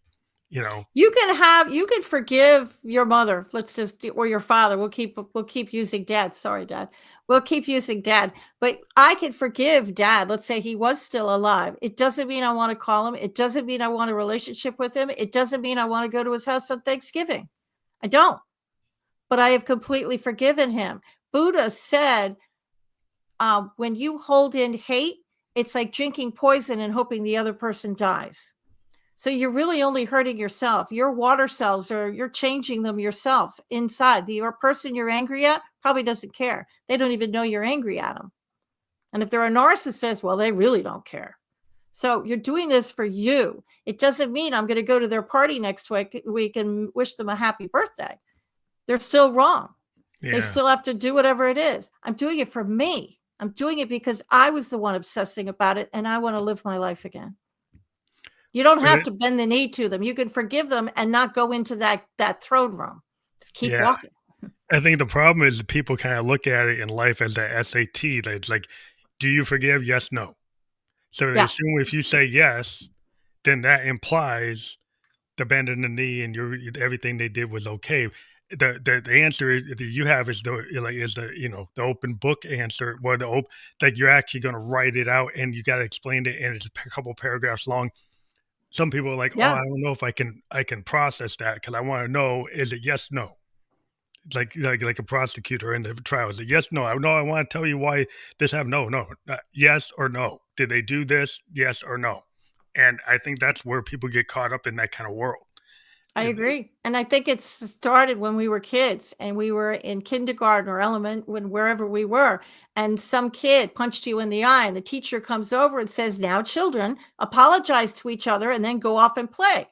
you know? You can forgive your mother. Let's just or your father. We'll keep using dad. Sorry, dad. We'll keep using dad. But I can forgive dad. Let's say he was still alive. It doesn't mean I want to call him. It doesn't mean I want a relationship with him. It doesn't mean I want to go to his house on Thanksgiving. I don't. But I have completely forgiven him. Buddha said, when you hold in hate, it's like drinking poison and hoping the other person dies. So you're really only hurting yourself. Your water cells you're changing them yourself inside. The person you're angry at probably doesn't care. They don't even know you're angry at them. And if they're a narcissist, well, they really don't care. So you're doing this for you. It doesn't mean I'm going to go to their party next week and wish them a happy birthday. They're still wrong. They Yeah, still have to do whatever it is. I'm doing it for me. I'm doing it because I was the one obsessing about it and I want to live my life again. You don't but have to bend the knee to them. You can forgive them and not go into that throne room. Just keep yeah. walking. I think the problem is that people kinda look at it in life as a SAT, that it's like, "Do you forgive? Yes, no." So they Yeah. assume if you say yes, then that implies the bend in the knee and everything they did was okay. The answer that you have is the open book answer, where that you're actually gonna write it out and you gotta explain it and it's a couple paragraphs long. Some people are like, "Oh, I Yeah. don't know if I can process that because I wanna know, is it yes, no?" Like a prosecutor in the trial. Is it yes, no? I know I want to tell you why this happened. No, no, yes or no. Did they do this? Yes or no? And I think that's where people get caught up in that kind of world. I agree. And I think it started when we were kids and we were in kindergarten or wherever we were, and some kid punched you in the eye, and the teacher comes over and says, "Now, children, apologize to each other and then go off and play."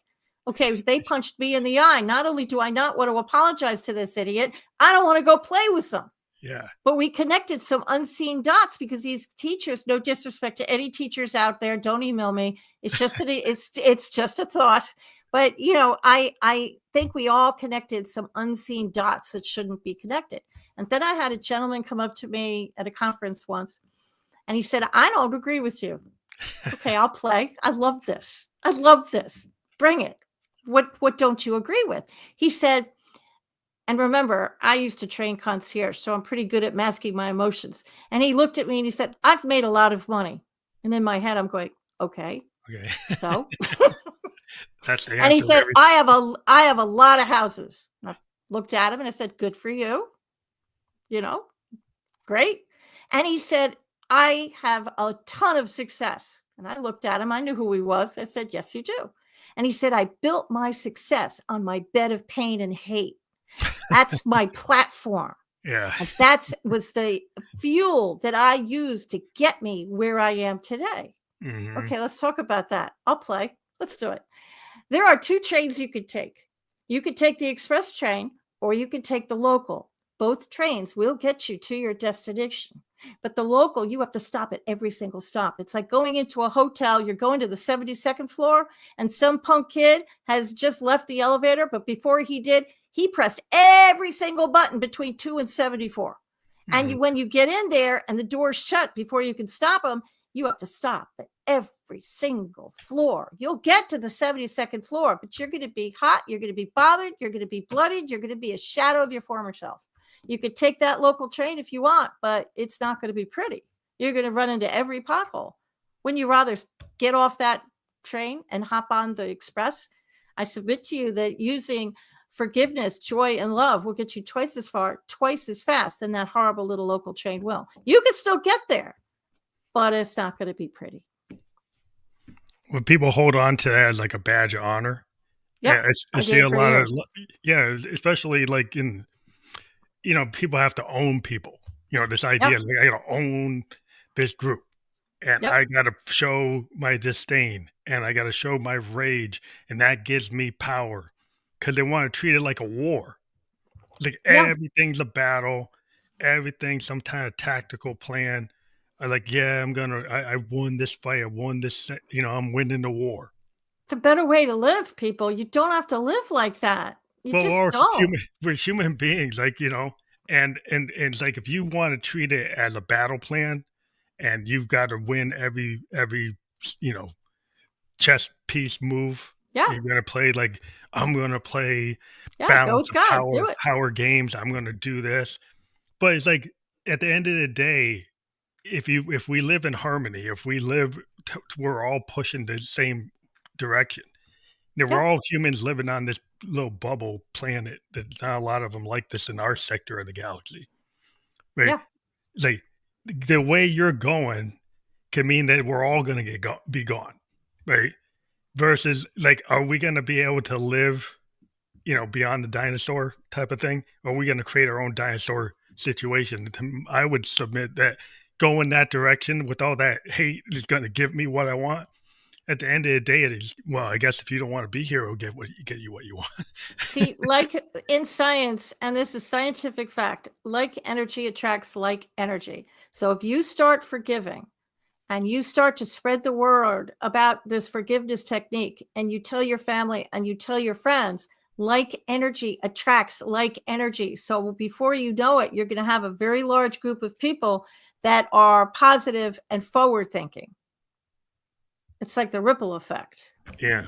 Okay, if they punched me in the eye, not only do I not want to apologize to this idiot, I don't want to go play with them. Yeah. But we connected some unseen dots because these teachers, no disrespect to any teachers out there, don't email me. It's just it's just a thought. But I think we all connected some unseen dots that shouldn't be connected. And then I had a gentleman come up to me at a conference once, and he said, "I don't agree with you." Okay, I'll play. I love this. I love this. Bring it. What don't you agree with? He said, and remember, I used to train concierge, so I'm pretty good at masking my emotions. And he looked at me and he said, "I've made a lot of money." And in my head, I'm going, "Okay, Okay. so?" That's the And he answer to said, everything. "I have a lot of houses." And I looked at him and I said, "Good for you. You know, great." And he said, "I have a ton of success." And I looked at him. I knew who he was. I said, "Yes, you do." And he said, "I built my success on my bed of pain and hate. That's my platform. Yeah. And that was the fuel that I used to get me where I am today." Hmm. Okay, let's talk about that. I'll play. Let's do it. There are two trains you could take. You could take the express train or you could take the local. Both trains will get you to your destination. But the local, you have to stop at every single stop. It's like going into a hotel. You're going to the 72nd floor, and some punk kid has just left the elevator. But before he did, he pressed every single button between 2 and 74. And Hmm. when you get in there and the door's shut before you can stop them, you have to stop at every single floor. You'll get to the 72nd floor, but you're going to be hot. You're going to be bothered. You're going to be bloodied. You're going to be a shadow of your former self. You could take that local train if you want, but it's not going to be pretty. You're going to run into every pothole. Wouldn't you rather get off that train and hop on the express? I submit to you that using forgiveness, joy, and love will get you twice as far, twice as fast than that horrible little local train will. You can still get there, but it's not going to be pretty. When people hold on to that as like a badge of honor, Yep, I I see did it a for lot of, years. yeah, especially like in, people have to own people. This idea, Yep, like, I gotta own this group, and yep, I gotta show my disdain, and I gotta show my rage, and that gives me power because they want to treat it like a war. Like yeah. everything's a battle, everything's some kind of tactical plan. I like, yeah, I won this fight, I won this, I'm winning the war. It's a better way to live, people. You don't have to live like that. You Well, just don't. we're human beings, like, and it's like if you want to treat it as a battle plan and you've got to win every you know chess piece move. Yeah, You're gonna play like I'm gonna play yeah. Go balance with of God. Do it. power games. I'm gonna do this, but it's like at the end of the day, if we live in harmony, if we live, we're all pushing the same direction. We're Yeah, all humans living on this little bubble planet. That not a lot of them like this in our sector of the galaxy, right? yeah. It's like the way you're going can mean that we're all going to be gone, right? Versus like, are we going to be able to live, beyond the dinosaur type of thing? Or are we going to create our own dinosaur situation? I would submit that going that direction with all that hate is going to give me what I want. At the end of the day, it is, well, I guess if you don't want to be here, it'll get you what you want. See, like in science, and this is scientific fact, like energy attracts like energy. So if you start forgiving and you start to spread the word about this forgiveness technique and you tell your family and you tell your friends, like energy attracts like energy. So before you know it, you're going to have a very large group of people that are positive and forward thinking. It's like the ripple effect. Yeah.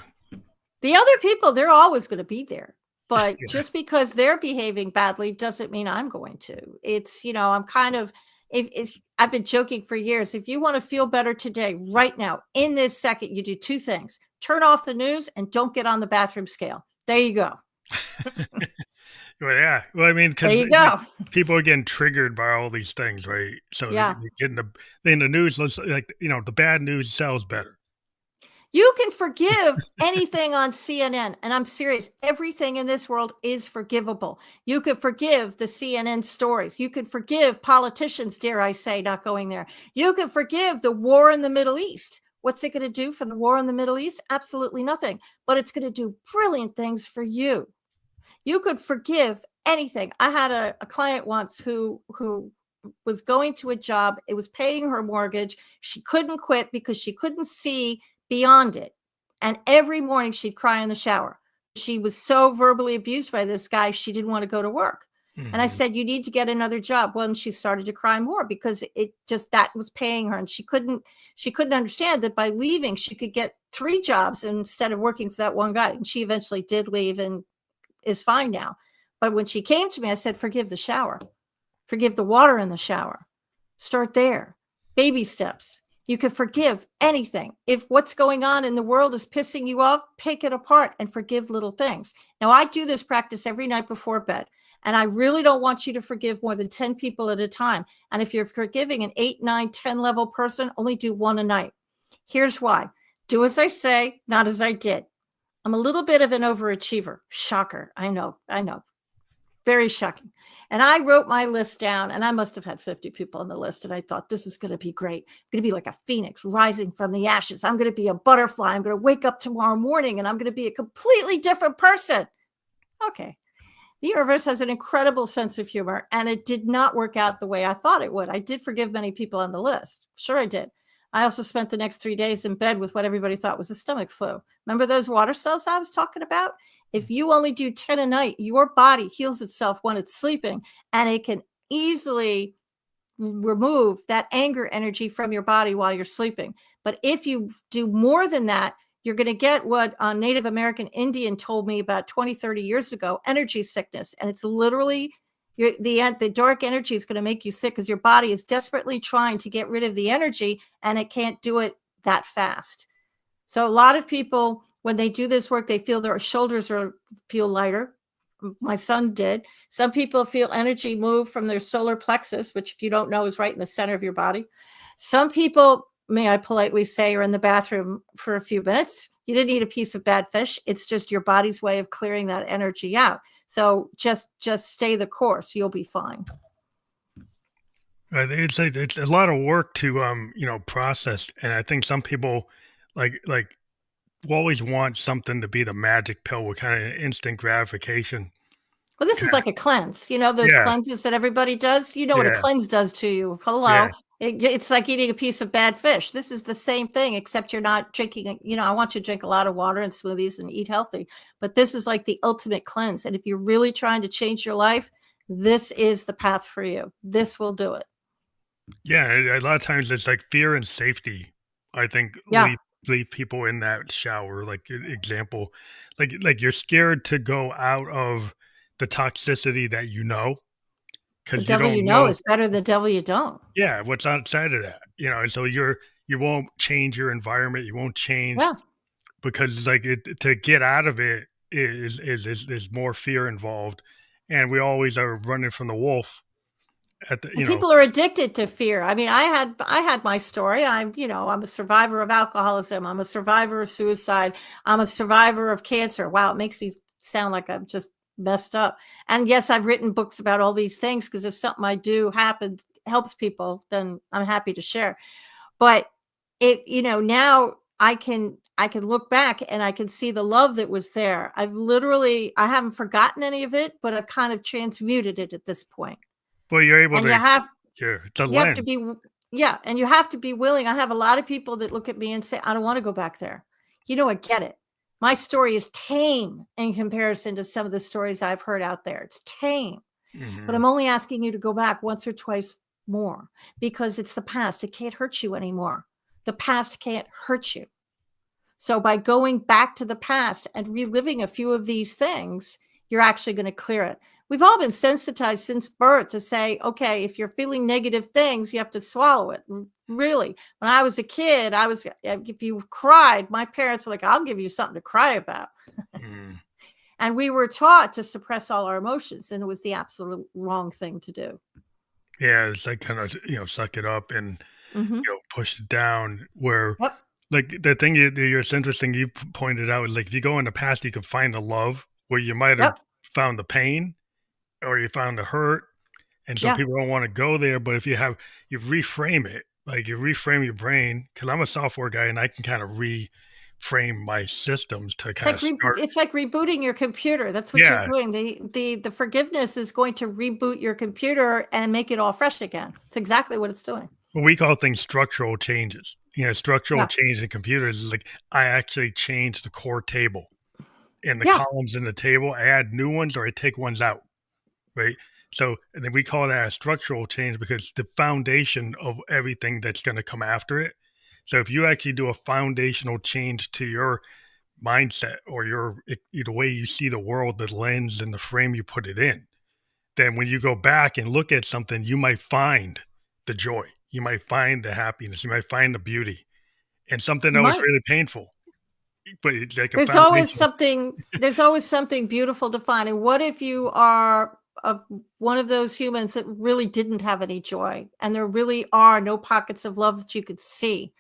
The other people, they're always going to be there. But Yeah. just because they're behaving badly doesn't mean I'm going to. It's, I'm kind of, if I've been joking for years, if you want to feel better today, right now, in this second, you do two things: turn off the news and don't get on the bathroom scale. There you go. Well, yeah. Well, I mean, There because you go. people are getting triggered by all these things, right? So Yeah. they get in the news. Like, the bad news sells better. You can forgive anything on CNN. And I'm serious. Everything in this world is forgivable. You could forgive the CNN stories. You could forgive politicians, dare I say, not going there. You can forgive the war in the Middle East. What's it going to do for the war in the Middle East? Absolutely nothing. But it's going to do brilliant things for you. You could forgive anything. I had a client once who was going to a job. It was paying her mortgage. She couldn't quit because she couldn't see beyond it. And every morning she'd cry in the shower. She was so verbally abused by this guy, she didn't want to go to work. And I Mhm. said, you need to get another job. Well, and she started to cry more because it just, that was paying her. And she couldn't understand that by leaving, she could get 3 jobs instead of working for that one guy. And she eventually did leave and is fine now. But when she came to me, I said, forgive the shower, forgive the water in the shower. Start there. Baby steps. You can forgive anything. If what's going on in the world is pissing you off, pick it apart and forgive little things. Now, I do this practice every night before bed. And I really don't want you to forgive more than 10 people at a time. And if you're forgiving an 8, 9, 10 level person, only do one a night. Here's why. Do as I say, not as I did. I'm a little bit of an overachiever. Shocker. I know. Very shocking. And I wrote my list down, and I must have had 50 people on the list. And I thought, this is going to be great. I'm going to be like a phoenix rising from the ashes. I'm going to be a butterfly. I'm going to wake up tomorrow morning and I'm going to be a completely different person. Okay. The universe has an incredible sense of humor, and it did not work out the way I thought it would. I did forgive many people on the list. Sure, I did. I also spent the next 3 days in bed with what everybody thought was a stomach flu. Remember those water cells I was talking about? If you only do 10 a night, your body heals itself when it's sleeping, and it can easily remove that anger energy from your body while you're sleeping. But if you do more than that, you're going to get what a Native American Indian told me about 20, 30 years ago, energy sickness. And it's literally the dark energy is going to make you sick because your body is desperately trying to get rid of the energy and it can't do it that fast. So a lot of people, when they do this work, they feel their shoulders feel lighter. My son did. Some people feel energy move from their solar plexus, which, if you don't know, is right in the center of your body. Some people, may I politely say, are in the bathroom for a few minutes. You didn't eat a piece of bad fish. It's just your body's way of clearing that energy out. So just stay the course. You'll be fine. It's a lot of work to process, and I think some people like will always want something to be the magic pill with kind of instant gratification. Well, this is like a cleanse. You know, those Yeah, cleanses that everybody does? You know what a yeah, cleanse does to you. yeah, Hello. It's like eating a piece of bad fish. This is the same thing, except you're not drinking. I want you to drink a lot of water and smoothies and eat healthy. But this is like the ultimate cleanse. And if you're really trying to change your life, this is the path for you. This will do it. yeah. A lot of times it's like fear and safety. I think Yeah. leave people in that shower. Like example, like you're scared to go out of the toxicity that you know The because you devil you don't know know. is better than the devil you don't. Yeah, what's outside of that, and so you won't change your environment. You won't change Yeah. because it's like to get out of it is more fear involved, and we always are running from the wolf at the And people are addicted to fear. I mean, I had my story. I'm a survivor of alcoholism. I'm a survivor of suicide. I'm a survivor of cancer. Wow, it makes me sound like I'm just messed up. And yes, I've written books about all these things because if something I do happens helps people, then I'm happy to share. But now I can look back and I can see the love that was there. I haven't forgotten any of it, but I've kind of transmuted it at this point. well, you're able And to. Yeah, it's a you have to lens. be yeah, and you have to be willing. I have a lot of people that look at me and say, I don't want to go back there. I get it. My story is tame in comparison to some of the stories I've heard out there. It's tame, but Hmm. I'm only asking you to go back once or twice more because it's the past. It can't hurt you anymore. The past can't hurt you. So by going back to the past and reliving a few of these things, you're actually going to clear it. We've all been sensitized since birth to say, okay, if you're feeling negative things, you have to swallow it. Really, when I was a kid, if you cried, my parents were like, I'll give you something to cry about. Hmm. And we were taught to suppress all our emotions, and it was the absolute wrong thing to do. Yeah, it's like kind of suck it up and Mm-hmm. push it down. Where Yep. like the thing it's interesting you pointed out is like if you go in the past, you can find the love where you might have Yep. found the pain or you found the hurt. And so Yeah. people don't want to go there, but if you reframe it, like you reframe your brain, because I'm a software guy and I can kind of frame my systems to kind of start. It's like rebooting your computer. That's what you're Yeah, doing. The forgiveness is going to reboot your computer and make it all fresh again. It's exactly what it's doing. what we call things structural changes. Structural Yeah. change in computers is like I actually change the core table and the Yeah. columns in the table. I add new ones or I take ones out, right? So, and then we call that a structural change because it's the foundation of everything that's going to come after it. So, if you actually do a foundational change to your mindset or the way you see the world, the lens and the frame you put it in, then when you go back and look at something, you might find the joy, you might find the happiness, you might find the beauty, and something You that was might. really painful, but it's like a foundation. There's always something beautiful to find. And what if you are one of those humans that really didn't have any joy and there really are no pockets of love that you could see?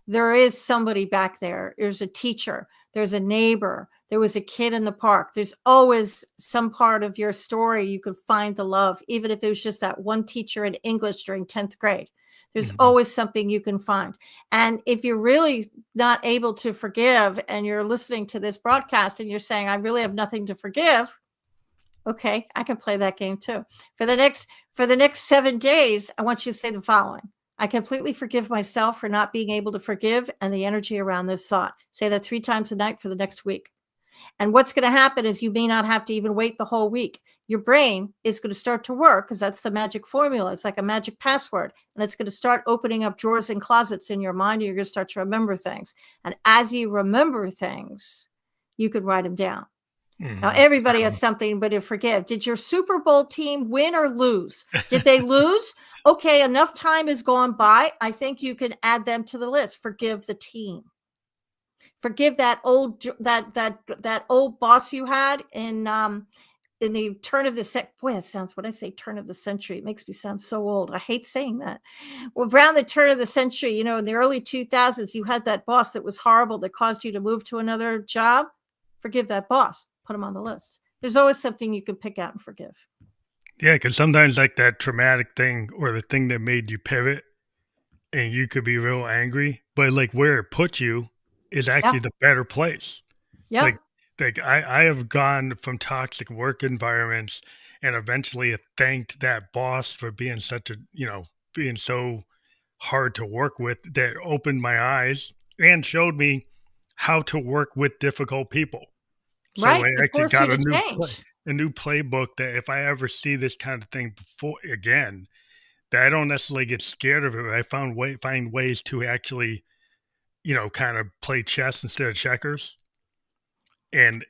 There is somebody back there. There's a teacher, there's a neighbor, there was a kid in the park. There's always some part of your story you could find the love, even if it was just that one teacher in English during 10th grade. There's Mhm. always something you can find. And if you're really not able to forgive and you're listening to this broadcast and you're saying, I really have nothing to forgive, okay, I can play that game too. For the next 7 days, I want you to say the following. I completely forgive myself for not being able to forgive and the energy around this thought. Say that 3 times a night for the next week. And what's going to happen is you may not have to even wait the whole week. Your brain is going to start to work because that's the magic formula. It's like a magic password. And it's going to start opening up drawers and closets in your mind. And you're going to start to remember things. And as you remember things, you could write them down. Now, Mhm. everybody has something but to forgive. Did your Super Bowl team win or lose? Did they lose? Okay, enough time has gone by. I think you can add them to the list. Forgive the team. Forgive that old boss you had in the turn of the boy, that sounds, when I say turn of the century, it makes me sound so old. I hate saying that. Well, around the turn of the century, in the early 2000s, you had that boss that was horrible that caused you to move to another job. Forgive that boss. Put him on the list. There's always something you can pick out and forgive. Yeah, because sometimes like that traumatic thing or the thing that made you pivot and you could be real angry, but like where it put you is Yeah. actually the better place. Like Yep. like I have gone from toxic work environments and eventually thanked that boss for being such a, being so hard to work with that opened my eyes and showed me how to work with difficult people. So Right. I It actually forced you got to change. a new playbook that if I ever see this kind of thing before again, that I don't necessarily get scared of it. I find ways to actually, kind of play chess instead of checkers and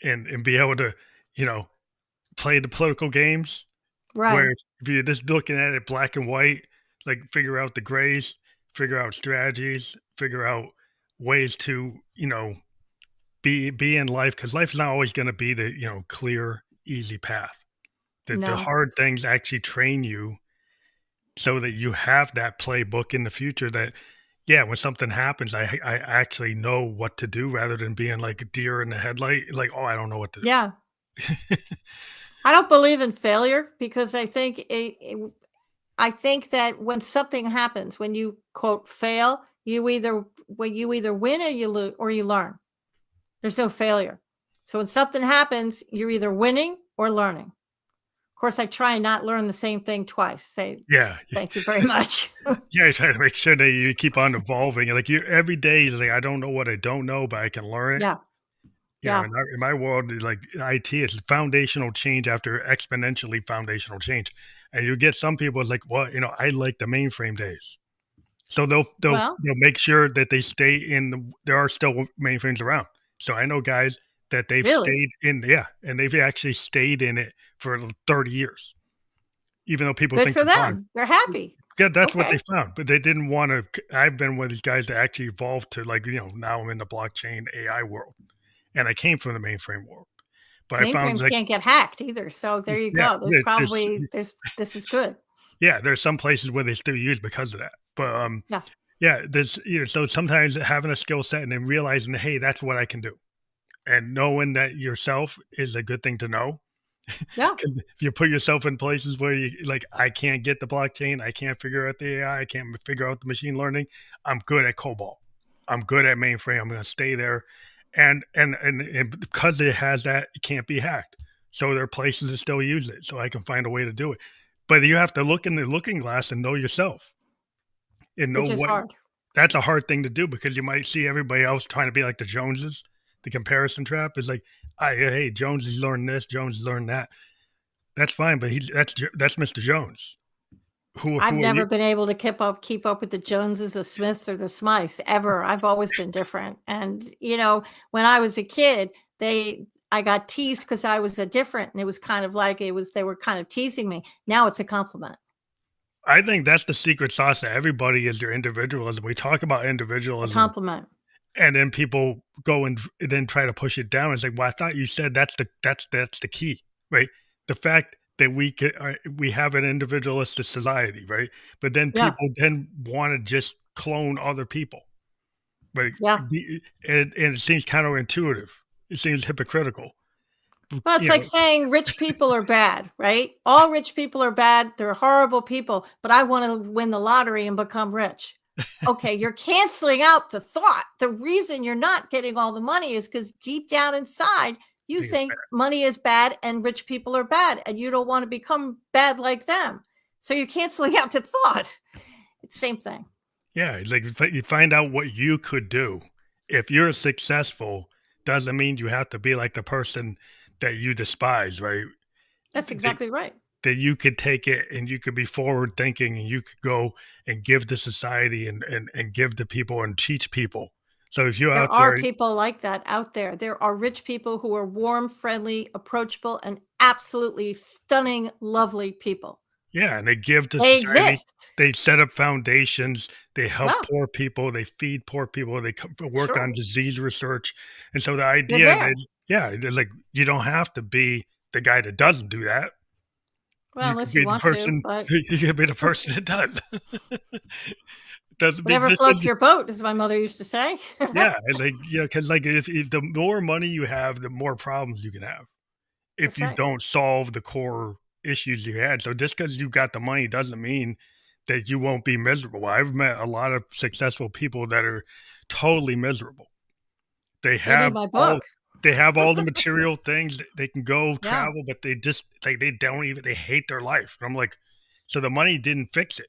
be able to, you know, play the political games where Right. if you're just looking at it black and white, like figure out the grays, figure out strategies, figure out ways to, be in life because life is not always going to be the, clear, easy path. That the No. hard things actually train you so that you have that playbook in the future that yeah, when something happens, I actually know what to do rather than being like a deer in the headlight, like, oh, I don't know what to Yeah. do. I don't believe in failure because I think that when something happens, when you quote fail, you either win or you learn. There's no failure. So when something happens, you're either winning or learning. Of course, I try and not learn the same thing twice. Say Yeah. thank you very much. Yeah, you try to make sure that you keep on evolving, like, you every day is like, I don't know what I don't know, but I can learn it. Yeah. Yeah. In my world, like, IT, it's foundational change after exponentially foundational change, and you get some people, it's like, "Well, I like the mainframe days." So Well, they'll make sure that they stay in there are still mainframes around. So I know guys that they've really stayed in yeah, and they've actually stayed in it for 30 years, even though people good think for they're gone. them. They're happy. Yeah, that's what they Okay. found, but they didn't wanna I've been one of these guys that actually evolved to, like, now I'm in the blockchain AI world, and I came from the mainframe world, but I found, Mainframes like can't get hacked either. So there you yeah, go. there's This is good. yeah, there's some places where they still use because of that, but, Yeah. yeah, there's so sometimes having a skill set and then realizing, "Hey, that's what I can do," and knowing that yourself is a good thing to know. Yeah. Because if you put yourself in places where you like, "I can't get the blockchain, I can't figure out the AI, I can't figure out the machine learning, I'm good at COBOL. I'm good at mainframe, I'm gonna stay there and because it has that, it can't be hacked. So there are places that still use it. So I can find a way to do it. But you have to look in the looking glass and know yourself and know which is what. hard. That's a hard thing to do because you might see everybody else trying to be like the Joneses. The comparison trap is like, hey, Jones has learned this, Jones has learned that. That's fine, but that's Mr. Jones. I've Who are you? never been able to keep up with the Joneses, the Smiths, or the Smythes ever. I've always been different. And when I was a kid, I got teased because I was a different, and it was kind of like they were kind of teasing me. Now it's a compliment. I think that's the secret sauce that everybody is their individualism. We talk about A individualism, compliment. and then people go and then try to push it down. It's like, well, I thought you said that's the key, right? The fact that we have an individualistic society, right? But then Yeah. people then want to just clone other people, right? Yeah. And it seems counterintuitive. It seems hypocritical. Well, it's You like know, saying rich people are bad, right? All rich people are bad. They're horrible people, but I want to win the lottery and become rich. Okay, you're canceling out the thought. The reason you're not getting all the money is because deep down inside, I you think it's think money is bad and rich people are bad, and you don't want to become bad like them. So you're canceling out the thought. It's the same thing. Yeah, it's like you find out what you could do. If you're successful, doesn't mean you have to be like the person that you despise, right? That's That, exactly right. that you could take it and you could be forward thinking and you could go and give to society and give to people and teach people. So if you're There out are there, people like that out there. There are rich people who are warm, friendly, approachable, and absolutely stunning, lovely people. yeah, and they give to They society, exist. they set up foundations, they help Yeah, poor people, they feed poor people, they work on sure. disease research. And so the They're idea there. that, yeah, it's like you don't have to be the guy that doesn't do that. Well, You could unless you be the want to, person, but you could be the person that does. Doesn't be whatever just floats your boat, as my mother used to say. yeah, and like yeah, because like if the more money you have, the more problems you can have if That's you right. don't solve the core issues you had. So just because you got the money doesn't mean that you won't be miserable. I've met a lot of successful people that are totally miserable. They They need have my all book. they have all the material things. They can go Yeah. travel, but they just like they don't even they hate their life. I'm like, so the money didn't fix it.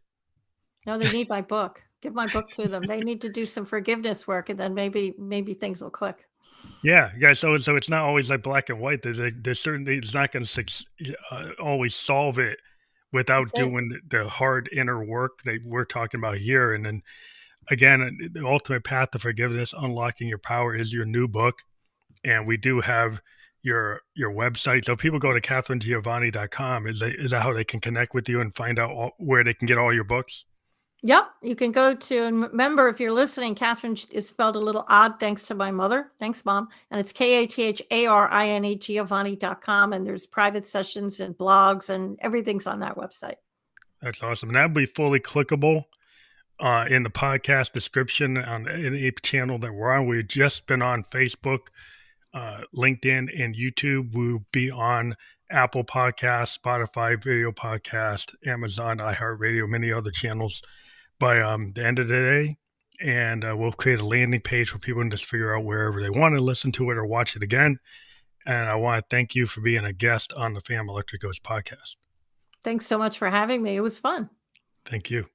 No, they need my book. Give my book to them. They need to do some forgiveness work, and then maybe things will click. Yeah, yeah. So it's not always like black and white. There's certainly it's not going to always solve it That's without it. doing the hard inner work that we're talking about here. And then again, the ultimate path to forgiveness, unlocking your power, is your new book, and we do have your website. So if people go to katharinegiovanni.com, is that how they can connect with you and find out where they can get all your books? Yep, you can go to, and remember, if you're listening, Catherine is spelled a little odd thanks to my mother. Thanks, Mom. And it's Katharine Giovanni.com. And there's private sessions and blogs, and everything's on that website. That's awesome. And that'll be fully clickable in the podcast description on any channel that we're on. We've just been on Facebook, LinkedIn, and YouTube. We'll be on Apple Podcasts, Spotify Video Podcast, Amazon, iHeartRadio, many other channels by the end of the day. And we'll create a landing page for people to just figure out wherever they want to listen to it or watch it again. And I want to thank you for being a guest on the Fam Electric Ghost podcast. Thanks so much for having me. It was fun. Thank you.